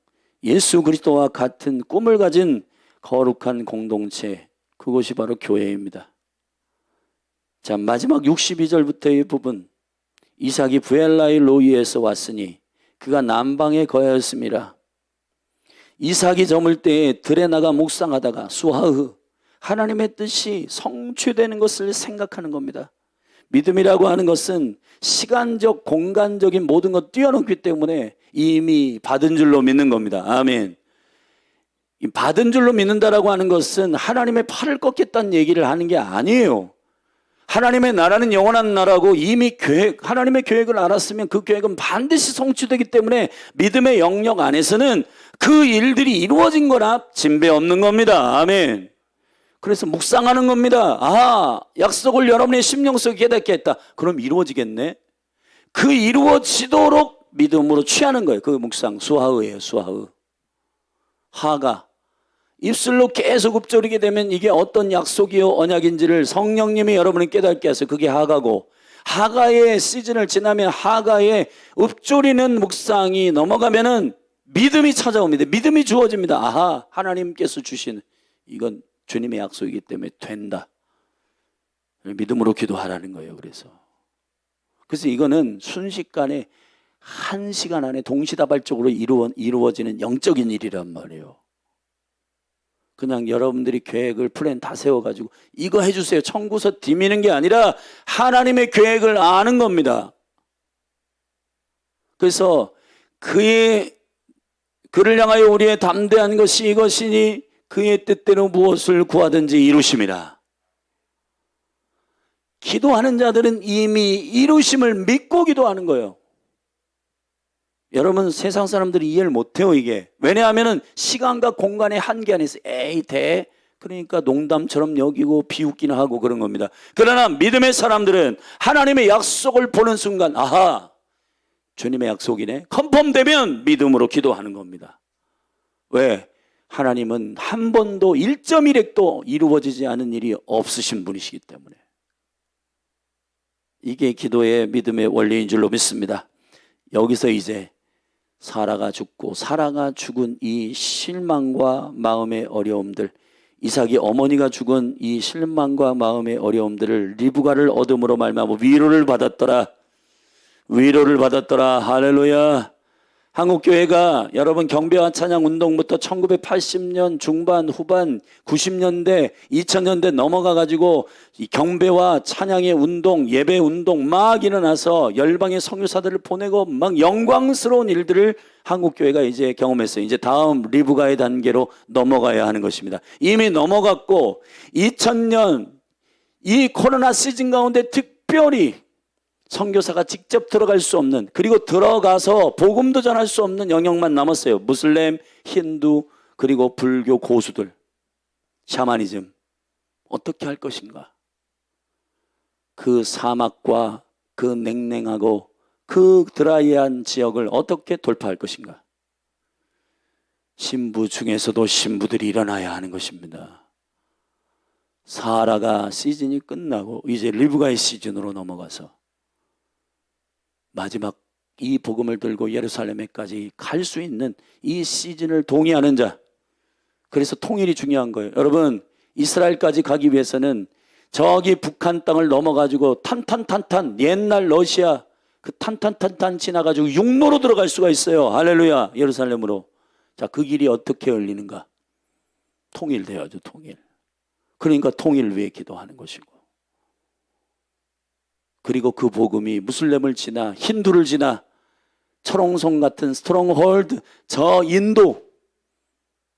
예수 그리스도와 같은 꿈을 가진 거룩한 공동체, 그것이 바로 교회입니다. 자, 마지막 62절부터의 부분. 이삭이 부엘라의 로이에서 왔으니 그가 남방에 거하였습니다. 이삭이 저물 때에 들에 나가 묵상하다가 수하흐, 하나님의 뜻이 성취되는 것을 생각하는 겁니다. 믿음이라고 하는 것은 시간적, 공간적인 모든 것 뛰어넘기 때문에 이미 받은 줄로 믿는 겁니다. 아멘. 받은 줄로 믿는다라고 하는 것은 하나님의 팔을 꺾겠다는 얘기를 하는 게 아니에요. 하나님의 나라는 영원한 나라고 이미 하나님의 계획을 알았으면 그 계획은 반드시 성취되기 때문에 믿음의 영역 안에서는 그 일들이 이루어진 거나 진배 없는 겁니다. 아멘. 그래서 묵상하는 겁니다. 아, 약속을 여러분의 심령 속에 깨닫게 했다. 그럼 이루어지겠네. 그 이루어지도록 믿음으로 취하는 거예요. 그 묵상, 수하의예요. 수하의. 하가. 입술로 계속 읊조리게 되면 이게 어떤 약속이요 언약인지를 성령님이 여러분을 깨닫게 해서 그게 하가고, 하가의 시즌을 지나면 하가의 읊조리는 묵상이 넘어가면은 믿음이 찾아옵니다. 믿음이 주어집니다. 아하, 하나님께서 주신 이건 주님의 약속이기 때문에 된다. 믿음으로 기도하라는 거예요. 그래서 이거는 순식간에 1시간 안에 동시다발적으로 이루어지는 영적인 일이란 말이에요. 그냥 여러분들이 계획을 플랜 다 세워가지고 이거 해주세요 청구서 디미는 게 아니라 하나님의 계획을 아는 겁니다. 그래서 그를 향하여 우리의 담대한 것이 이것이니 그의 뜻대로 무엇을 구하든지 이루심이라. 기도하는 자들은 이미 이루심을 믿고 기도하는 거예요. 여러분, 세상 사람들이 이해를 못해요. 이게 왜냐하면 시간과 공간의 한계 안에서 그러니까 농담처럼 여기고 비웃기는 하고 그런 겁니다. 그러나 믿음의 사람들은 하나님의 약속을 보는 순간 아하, 주님의 약속이네, 컨펌되면 믿음으로 기도하는 겁니다. 왜? 하나님은 한 번도 1.1핵도 이루어지지 않은 일이 없으신 분이시기 때문에. 이게 기도의 믿음의 원리인 줄로 믿습니다. 여기서 이제 사라가 죽고 사라가 죽은 이 실망과 마음의 어려움들, 이삭이 어머니가 죽은 이 실망과 마음의 어려움들을 리브가를 얻음으로 말미암아 위로를 받았더라. 위로를 받았더라. 할렐루야. 한국교회가 여러분 경배와 찬양 운동부터 1980년 중반 후반 90년대 2000년대 넘어가 가지고 이 경배와 찬양의 운동 예배 운동 막 일어나서 열방의 선교사들을 보내고 막 영광스러운 일들을 한국교회가 이제 경험했어요. 이제 다음 리브가의 단계로 넘어가야 하는 것입니다. 이미 넘어갔고 2000년 이 코로나 시즌 가운데 특별히 선교사가 직접 들어갈 수 없는, 그리고 들어가서 복음도 전할 수 없는 영역만 남았어요. 무슬림, 힌두, 그리고 불교 고수들, 샤머니즘. 어떻게 할 것인가? 그 사막과 그 냉랭하고 그 드라이한 지역을 어떻게 돌파할 것인가? 신부 중에서도 신부들이 일어나야 하는 것입니다. 사라가 시즌이 끝나고 이제 리브가의 시즌으로 넘어가서 마지막 이 복음을 들고 예루살렘에까지 갈 수 있는 이 시즌을 동의하는 자. 그래서 통일이 중요한 거예요. 여러분, 이스라엘까지 가기 위해서는 저기 북한 땅을 넘어가지고 탄탄탄탄 옛날 러시아 그 탄탄탄탄 지나가지고 육로로 들어갈 수가 있어요. 할렐루야. 예루살렘으로. 자, 그 길이 어떻게 열리는가? 통일돼야죠. 통일. 그러니까 통일을 위해 기도하는 것이고, 그리고 그 복음이 무슬림을 지나 힌두를 지나 철옹성 같은 스트롱홀드, 저 인도,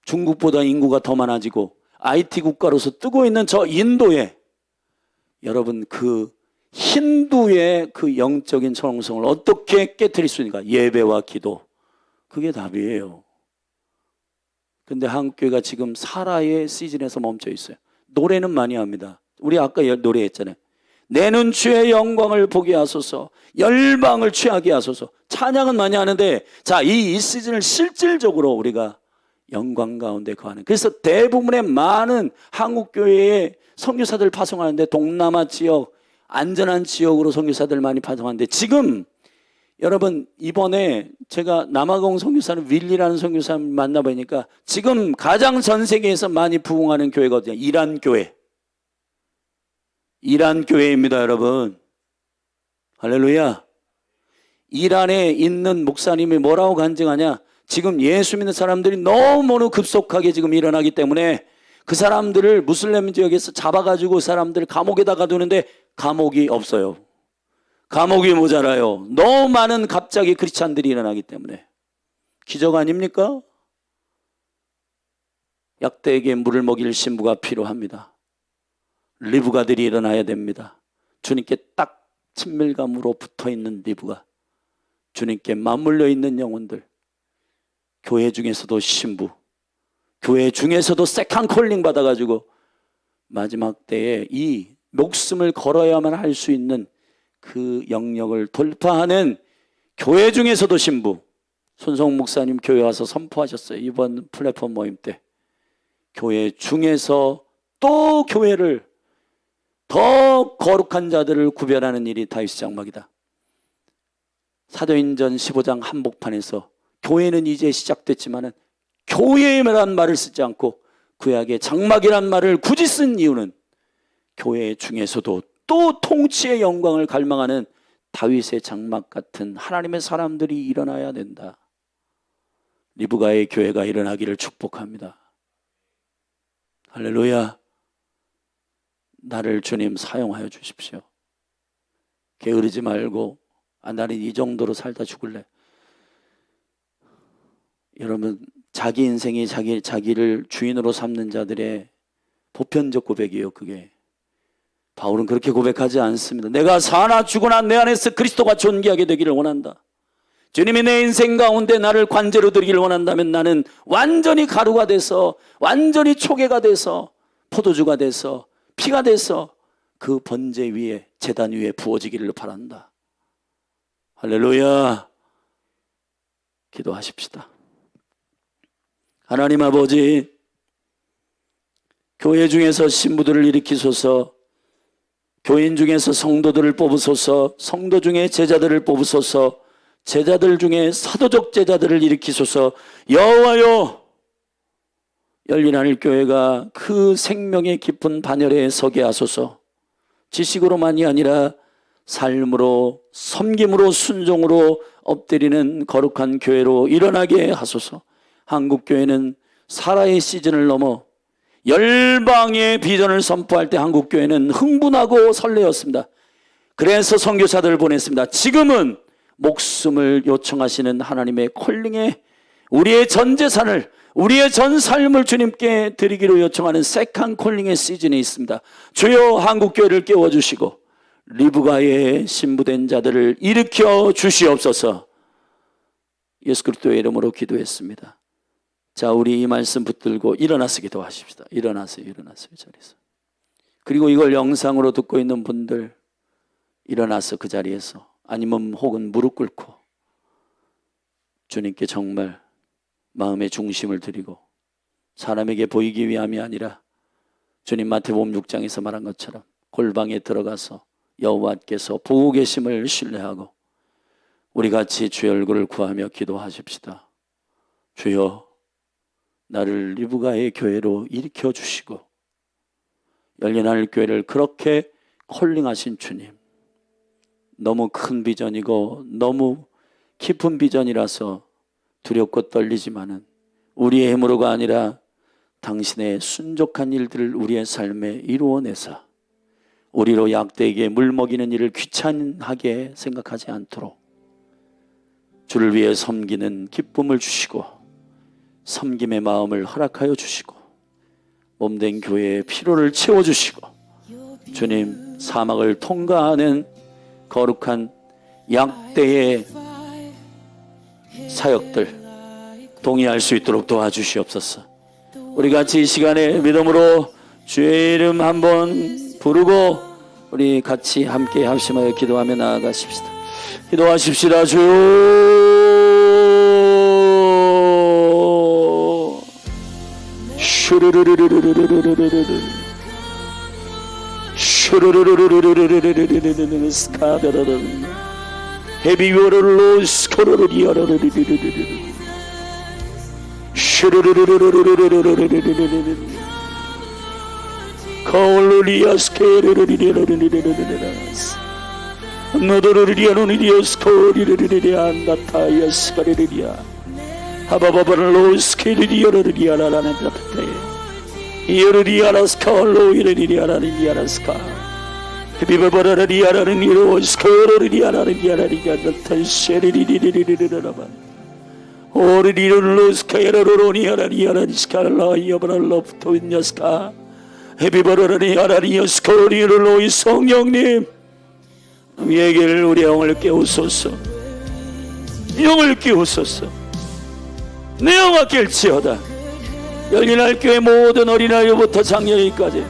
중국보다 인구가 더 많아지고 IT 국가로서 뜨고 있는 저 인도에 여러분 그 힌두의 그 영적인 철옹성을 어떻게 깨트릴 수 있는가? 예배와 기도. 그게 답이에요. 근데 한국교회가 지금 사라의 시즌에서 멈춰 있어요. 노래는 많이 합니다. 우리 아까 노래했잖아요. 내 눈주의 영광을 보게 하소서, 열방을 취하게 하소서. 찬양은 많이 하는데, 자, 이 시즌을 실질적으로 우리가 영광 가운데 거하는. 그래서 대부분의 많은 한국교회의 선교사들 파송하는데 동남아 지역, 안전한 지역으로 선교사들 많이 파송하는데, 지금 여러분 이번에 제가 남아공 선교사는 윌리라는 선교사 만나보니까 지금 가장 전 세계에서 많이 부흥하는 교회가 어디냐? 이란 교회. 이란 교회입니다, 여러분. 할렐루야. 이란에 있는 목사님이 뭐라고 간증하냐? 지금 예수 믿는 사람들이 너무너무 급속하게 지금 일어나기 때문에 그 사람들을 무슬림 지역에서 잡아가지고 사람들을 감옥에다 가두는데 감옥이 없어요. 감옥이 모자라요. 너무 많은 갑자기 크리스찬들이 일어나기 때문에. 기적 아닙니까? 약대에게 물을 먹일 신부가 필요합니다. 리브가들이 일어나야 됩니다. 주님께 딱 친밀감으로 붙어있는 리브가, 주님께 맞물려 있는 영혼들, 교회 중에서도 신부, 교회 중에서도 세컨 콜링 받아가지고 마지막 때에 이 목숨을 걸어야만 할 수 있는 그 영역을 돌파하는 교회 중에서도 신부. 손성 목사님 교회 와서 선포하셨어요. 이번 플랫폼 모임 때 교회 중에서 또 교회를 더 거룩한 자들을 구별하는 일이 다윗의 장막이다. 사도행전 15장 한복판에서 교회는 이제 시작됐지만은 교회란 말을 쓰지 않고 구약의 장막이란 말을 굳이 쓴 이유는 교회 중에서도 또 통치의 영광을 갈망하는 다윗의 장막 같은 하나님의 사람들이 일어나야 된다. 리브가의 교회가 일어나기를 축복합니다. 할렐루야. 나를 주님 사용하여 주십시오. 게으르지 말고 나는 이 정도로 살다 죽을래. 여러분, 자기 인생이 자기를 주인으로 삼는 자들의 보편적 고백이에요. 그게 바울은 그렇게 고백하지 않습니다. 내가 사나 죽으나 내 안에서 그리스도가 존귀하게 되기를 원한다. 주님이 내 인생 가운데 나를 관제로 드리기를 원한다면 나는 완전히 가루가 돼서, 완전히 초계가 돼서, 포도주가 돼서, 피가 돼서 그 번제 위에, 제단 위에 부어지기를 바란다. 할렐루야. 기도하십시다. 하나님 아버지, 교회 중에서 신부들을 일으키소서, 교인 중에서 성도들을 뽑으소서, 성도 중에 제자들을 뽑으소서, 제자들 중에 사도적 제자들을 일으키소서. 여호와여, 열린 하늘교회가 그 생명의 깊은 반열에 서게 하소서. 지식으로만이 아니라 삶으로, 섬김으로, 순종으로 엎드리는 거룩한 교회로 일어나게 하소서. 한국교회는 사라의 시즌을 넘어 열방의 비전을 선포할 때 한국교회는 흥분하고 설레었습니다. 그래서 선교사들을 보냈습니다. 지금은 목숨을 요청하시는 하나님의 콜링에 우리의 전 재산을, 우리의 전 삶을 주님께 드리기로 요청하는 세컨 콜링의 시즌이 있습니다. 주여 한국교회를 깨워주시고 리브가의 신부된 자들을 일으켜 주시옵소서. 예수 그리스도의 이름으로 기도했습니다. 자, 우리 이 말씀 붙들고 일어나서 기도하십시다. 일어나세요, 자리에서. 그리고 이걸 영상으로 듣고 있는 분들, 일어나서 그 자리에서, 아니면 혹은 무릎 꿇고 주님께 정말 마음의 중심을 드리고, 사람에게 보이기 위함이 아니라 주님 마태복음 6장에서 말한 것처럼 골방에 들어가서 여호와께서 보고 계심을 신뢰하고 우리 같이 주의 얼굴을 구하며 기도하십시다. 주여, 나를 리브가의 교회로 일으켜 주시고 열린 하늘 교회를 그렇게 콜링하신 주님, 너무 큰 비전이고 너무 깊은 비전이라서 두렵고 떨리지만은 우리의 힘으로가 아니라 당신의 순종한 일들을 우리의 삶에 이루어내사 우리로 약대에게 물 먹이는 일을 귀찮하게 생각하지 않도록 주를 위해 섬기는 기쁨을 주시고 섬김의 마음을 허락하여 주시고 몸된 교회의 피로를 채워주시고 주님, 사막을 통과하는 거룩한 약대의 사역들 동의할 수 있도록 도와주시옵소서. 우리 같이 이 시간에 믿음으로 주의 이름 한번 부르고 우리 같이 함께 합심하여 기도하며 나아가십시다. 기도하십시다. 주여, 슈르르르르르르르르르르르 슈르르르르르르르르르르르르 스카베르르 헤비워르르 스코르르리아르르르르르르 슈르르르르르르르르르르르르 카올루리아 스케르르리르르르르르르르 노도르리아노니리아 스코리르르리아 나타이아 스카르리아 하바바바르로 스케르리아르리아라라나타테 이르리아라 스카올로 이르리아라리아라 스카 헤비바바라리아라리로 스코르리아라리아라리아 셰리리리리리리라바 오르리르로 스카야로로니아라리아라 스카라 이어바랄로프토 인야스카 헤비바라리아라리아 스코리르로 성령님, 우리에게를 우리 영을 깨우소서. 영을 깨우소서. 내 영아 깰지어다. 열린 하늘교회 모든 어린아이부터 장년이까지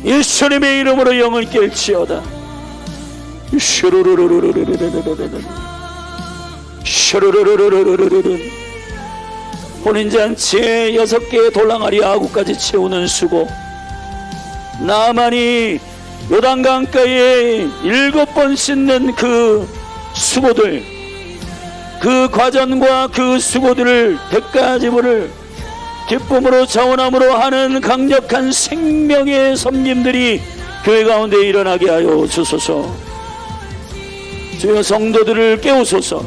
예수님의 이름으로 영을 깰지어다. 슈루루루루루루루루루루루 슈루루루루루루루루 혼인잔치에 6개의 돌랑아리 아구까지 채우는 수고, 나만이 요단강가에 7번 씻는 그 수고들, 그 과정과 그 수고들을 대가지불을 기쁨으로 자원함으로 하는 강력한 생명의 섬김들이 교회 가운데 일어나게 하여 주소서. 주여, 성도들을 깨우소서.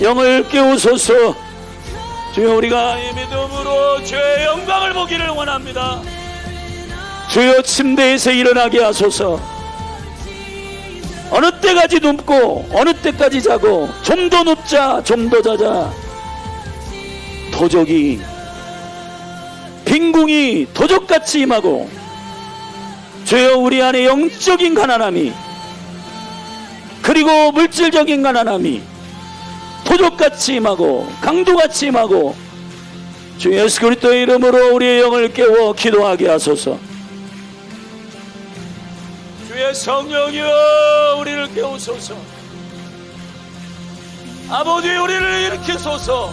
영을 깨우소서. 주여, 우리가 이 믿음으로 주의 영광을 보기를 원합니다. 주여, 침대에서 일어나게 하소서. 어느 때까지 눕고 어느 때까지 자고, 좀 더 눕자, 좀 더 자자. 도적이, 빈궁이 도적같이 임하고, 주여, 우리 안에 영적인 가난함이, 그리고 물질적인 가난함이 도적같이 임하고 강도같이 임하고, 주 예수 그리스도의 이름으로 우리의 영을 깨워 기도하게 하소서. 주의 성령이여, 우리를 깨우소서. 아버지, 우리를 일으키소서.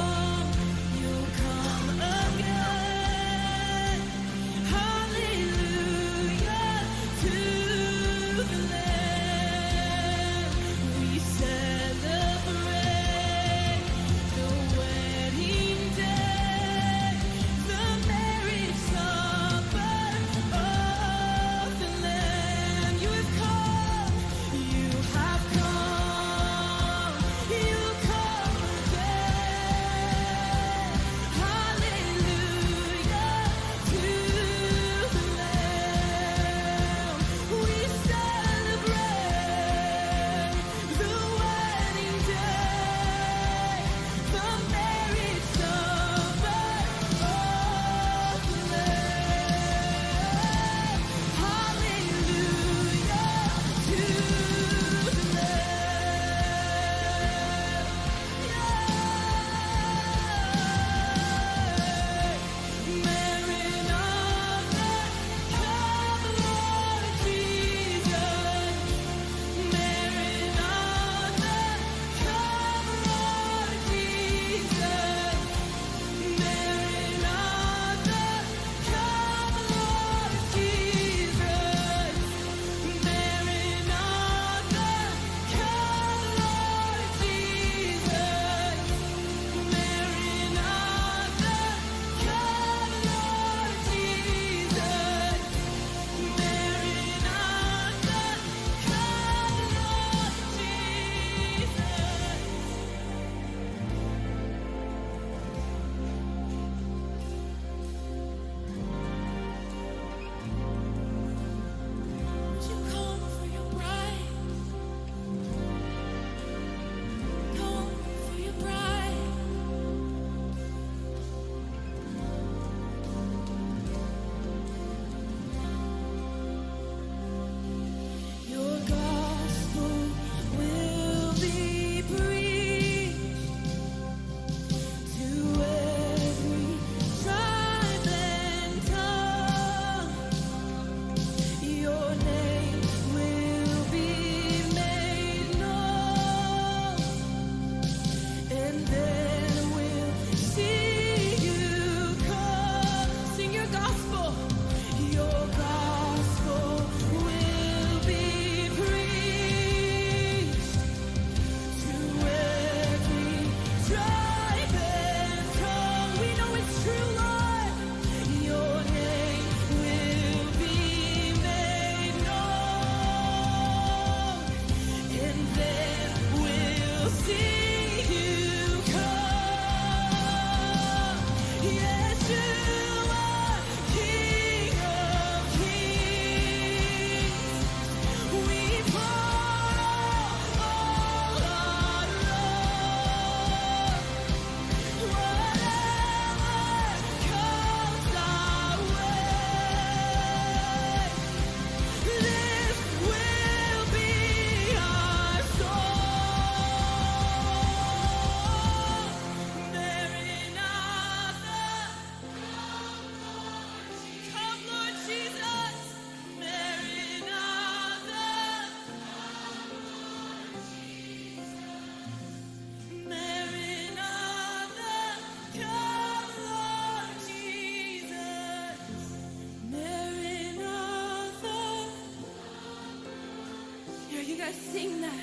I sing that.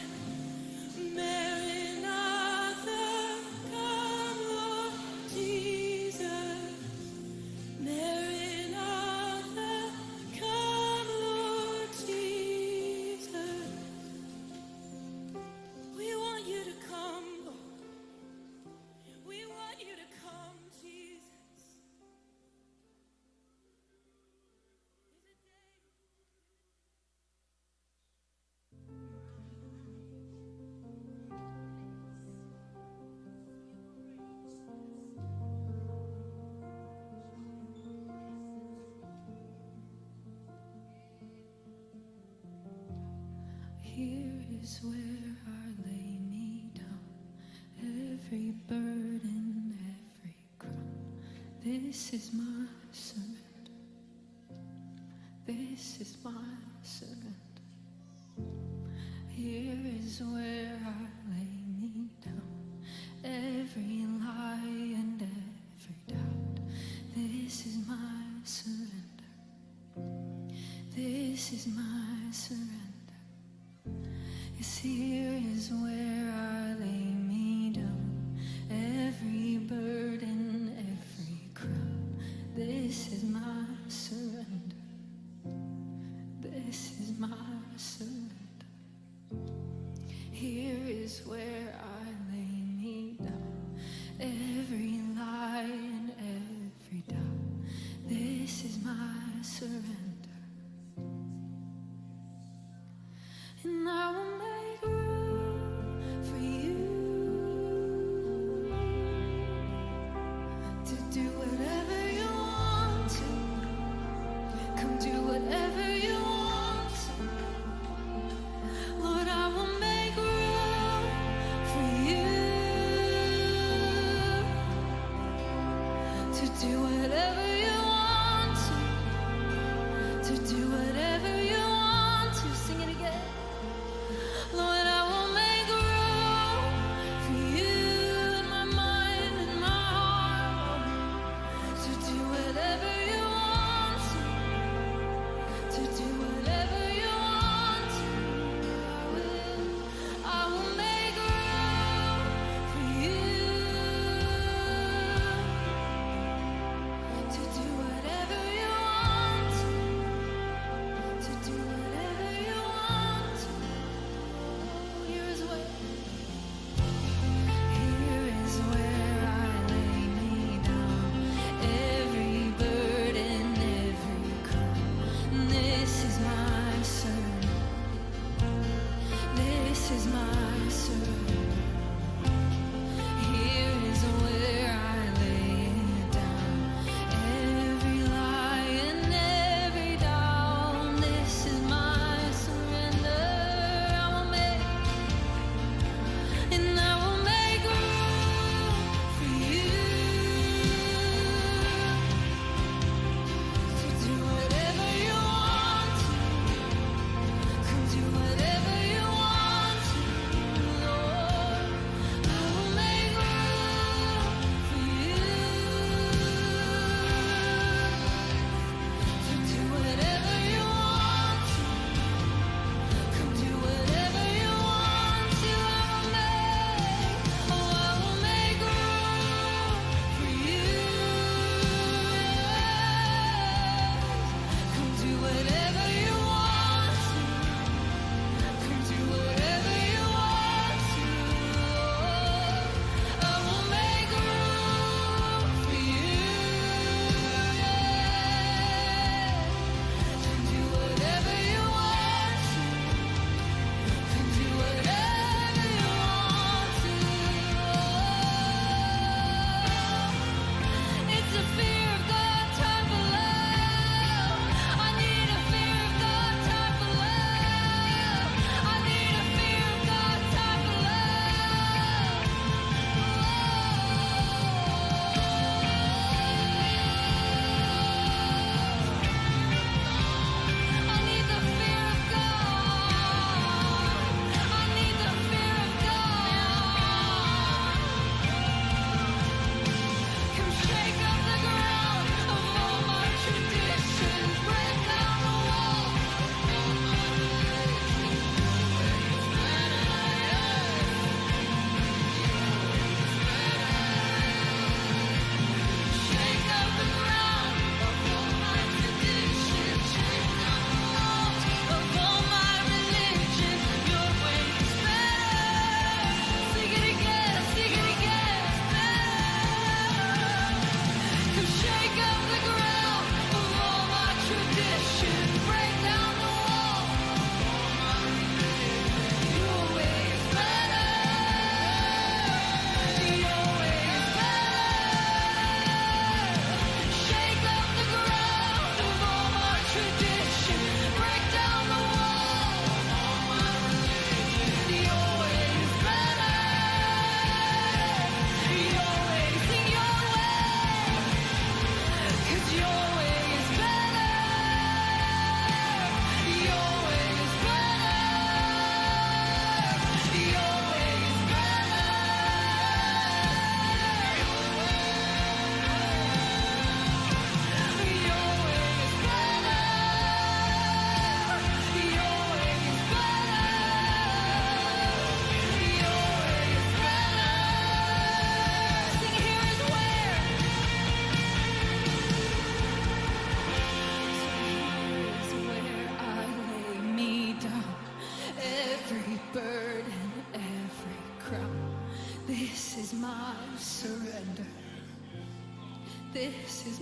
Maranatha, come Lord Jesus. Maranatha, come Lord Jesus. We want you to come, Lord. We want you to come, Jesus. Here is where I lay me down, every burden, every crown. This is my surrender. This is my surrender. Here is where I lay me down, every lie and every doubt. This is my surrender. This is my surrender. Yes, here is where I lay me down, every burden, every crown. This is my surrender. This is my surrender. Here is where I lay me down, every lie and every doubt. This is my surrender. And I will make room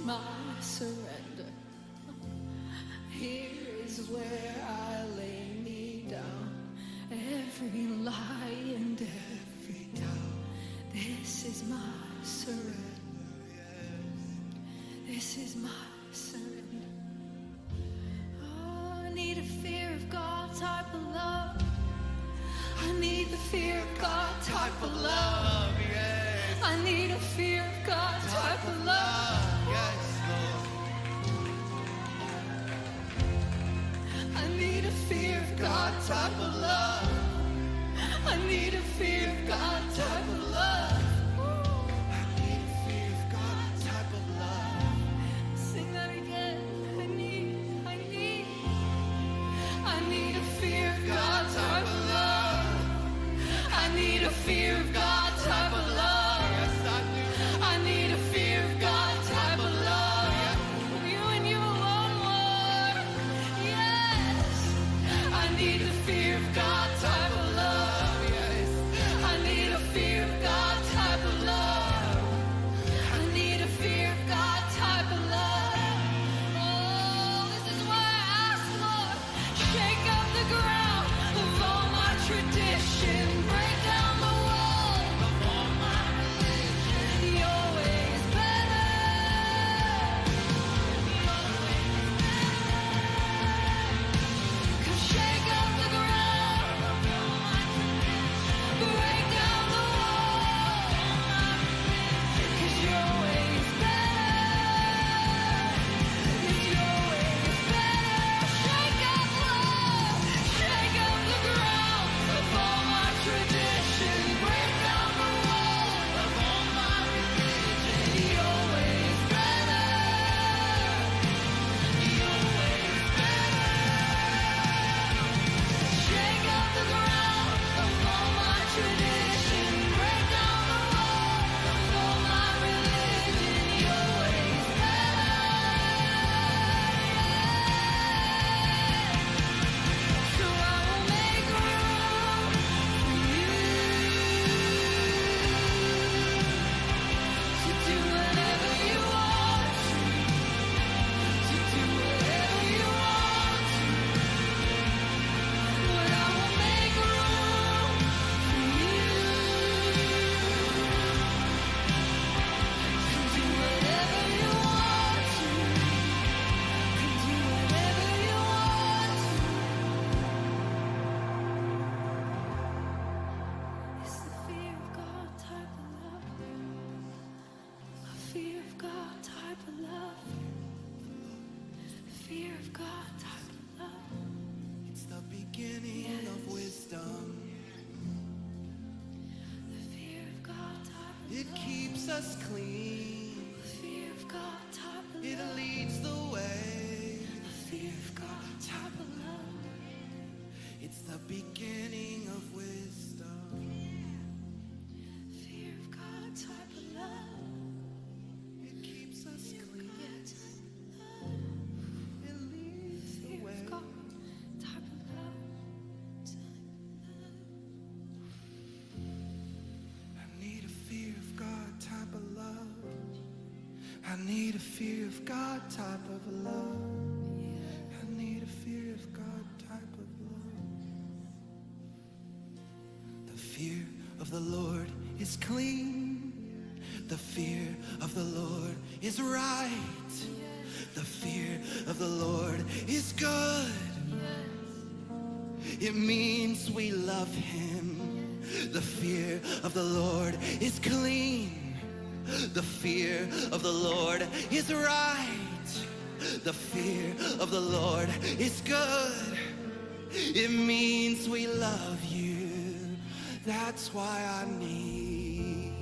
my surrender. Here is where I lay me down. Every lie and every doubt. This is my surrender. This is my surrender. Oh, I need a fear of God type of love. I need the fear of God type of love. I need a fear of God type of love. I need a fear of God type of love. I need a fear of God type of love. I need a fear of God type of love. Sing that again. I need a fear of God type of love. I need a fear of God type of love. I need a fear of God type of love. You and you alone, Lord. Yes. I need a fear of God type of love. Yes. I need a fear of God type of love. I need a fear of God type of love. Oh, this is why I ask, Lord, shake up the ground of all my tradition, break down the wall of all my religion. Your way is better. Your way is better. 'Cause shake up the ground of all my tradition, break down the wall of all my religion. 'Cause your way is better. Yes, your way is better. Shake up, Lord. Shake up the ground of all my tradition. Break down the wall of all my religion. Your way is better. Your way is better. Shake up the ground of all my tradition. Break down the wall of all my religion. Your way is better. So I will make room for you to do whatever you want to do whatever you want to. But I will make room for you to do whatever you want to. Can do whatever you want to. It's the fear of God type of love. A fear of God type of love. Fear of God type of love. It's the beginning of wisdom. The fear of God type of It love. keeps us clean. The fear of God type of It love. leads the way. The fear of God type of love. It's the beginning of wisdom. Fear of God type of love. It keeps us Fear of clean. God type of love. It leads the Fear way. of God type of love. I need a fear of God type of love. I need a fear of God type of love. I need a fear of God type of love. The fear of the Lord is clean. The fear of the Lord is right. The fear of the Lord is good. It means we love him. The fear of the Lord is clean. The fear of the Lord is right. The fear of the Lord is good. It means we love you. That's why I need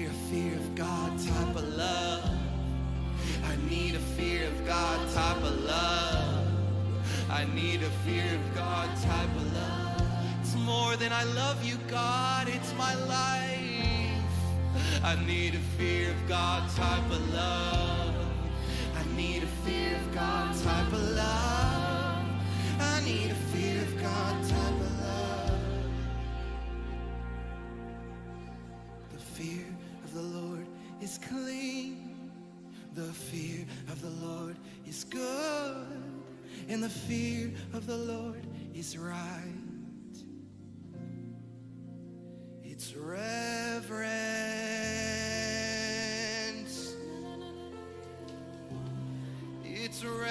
a fear of God type of love. I need a fear of God type of love. I need a fear of God type of love. It's more than I love you, God, it's my life. I need a fear of God type of love. I need a fear of God type of love. I need a fear of God type of love. The fear of the Lord is clean. and the fear of the Lord is right. It's reverence. It's reverence.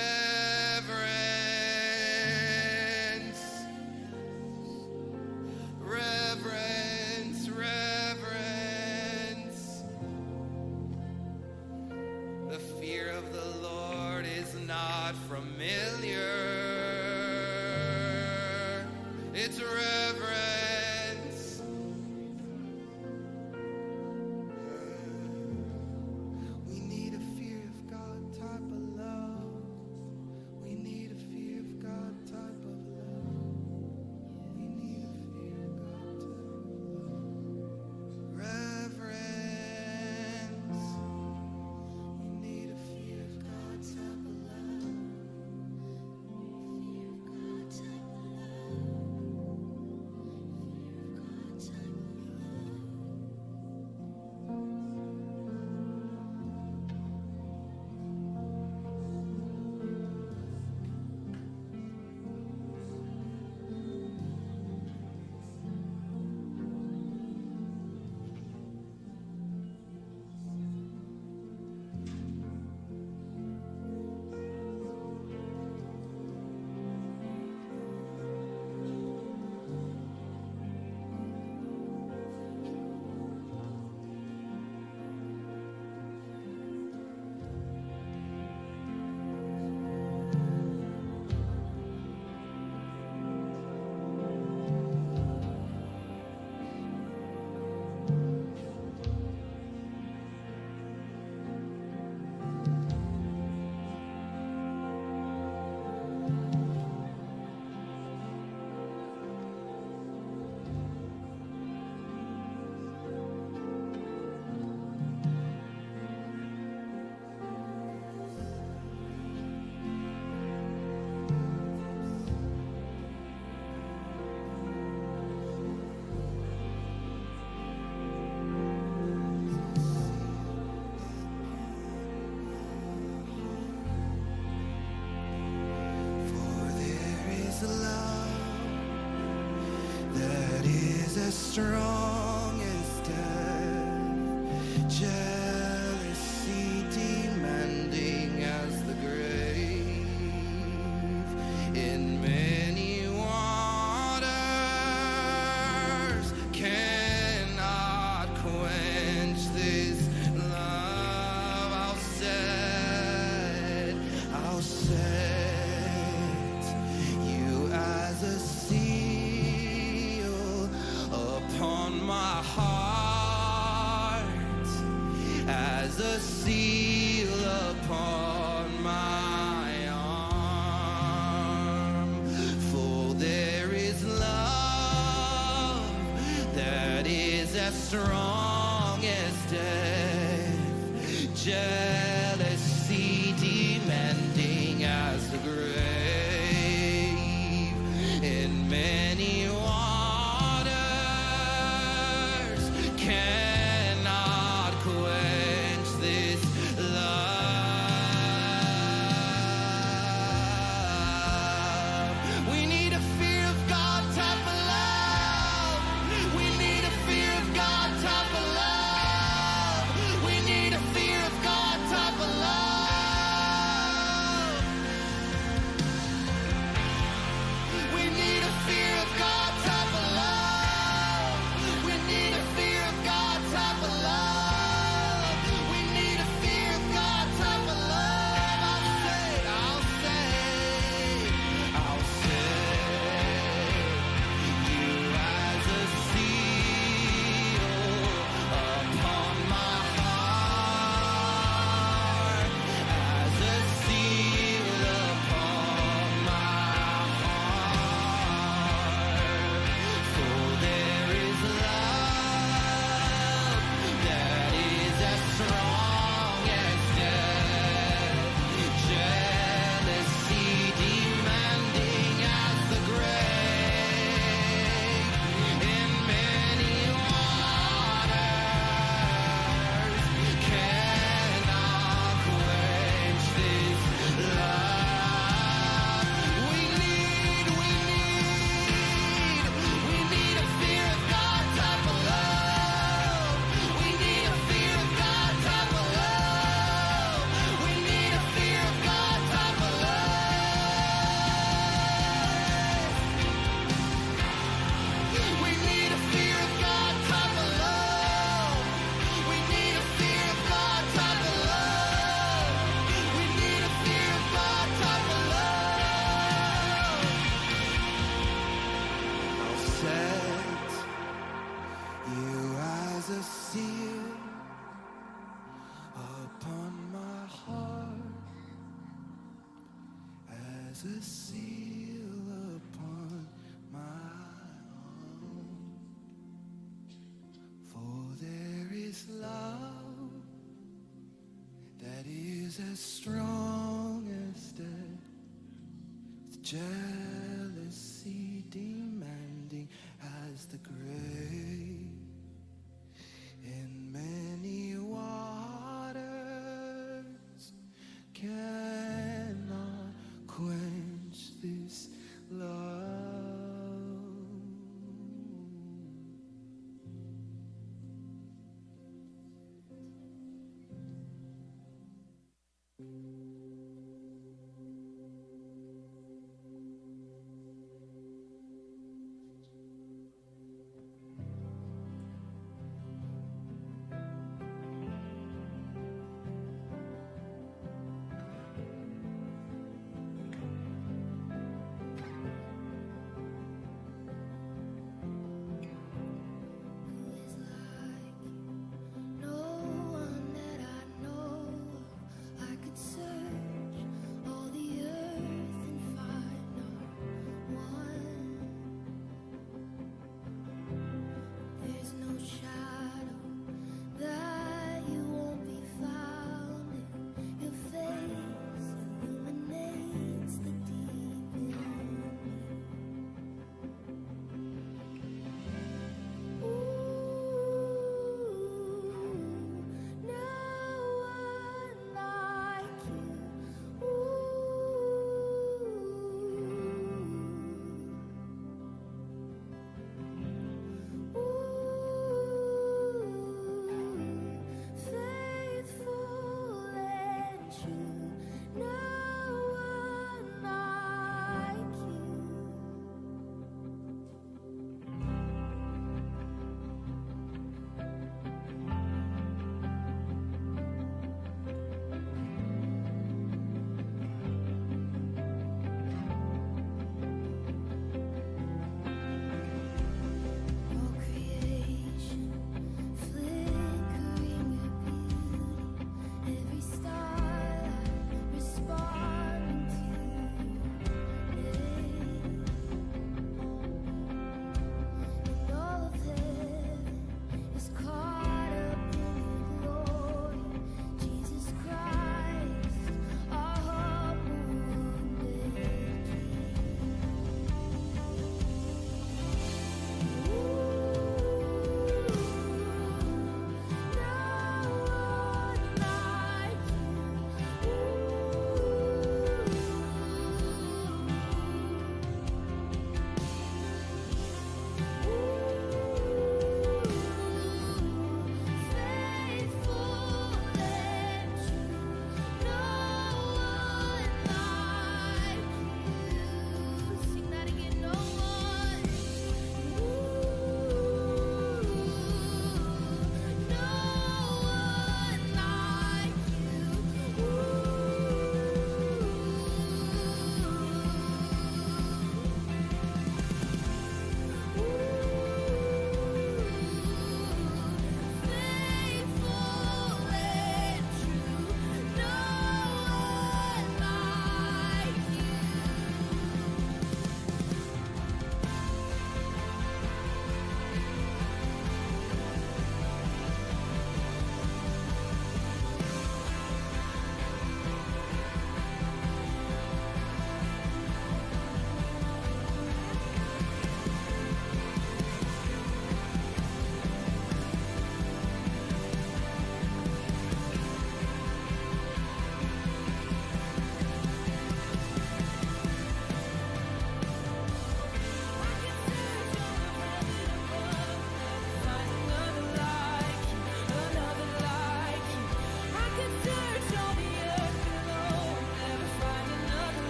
Reverence, reverence. The fear of the Lord is not familiar. It's reverence. We need a fear of God type of love. We need a fear of God type of love. We need a fear of God type of love. Reverence. We need a fear of God type of love. As strong as death, jealousy demanding as the grave. In many waters cannot quench this love. I'll set you as a seal upon my heart, as a seal upon my arm. For there is love that is as strong as death, jealousy demanding as the grave. In many waters cannot quench this love. We need a fear of God type of love. We need a fear of God type of love. We need a fear of God type seal upon my own. For there is love that is as strong as death, with jealousy demanding as the grave. In many waters cannot quench this love.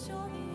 온종일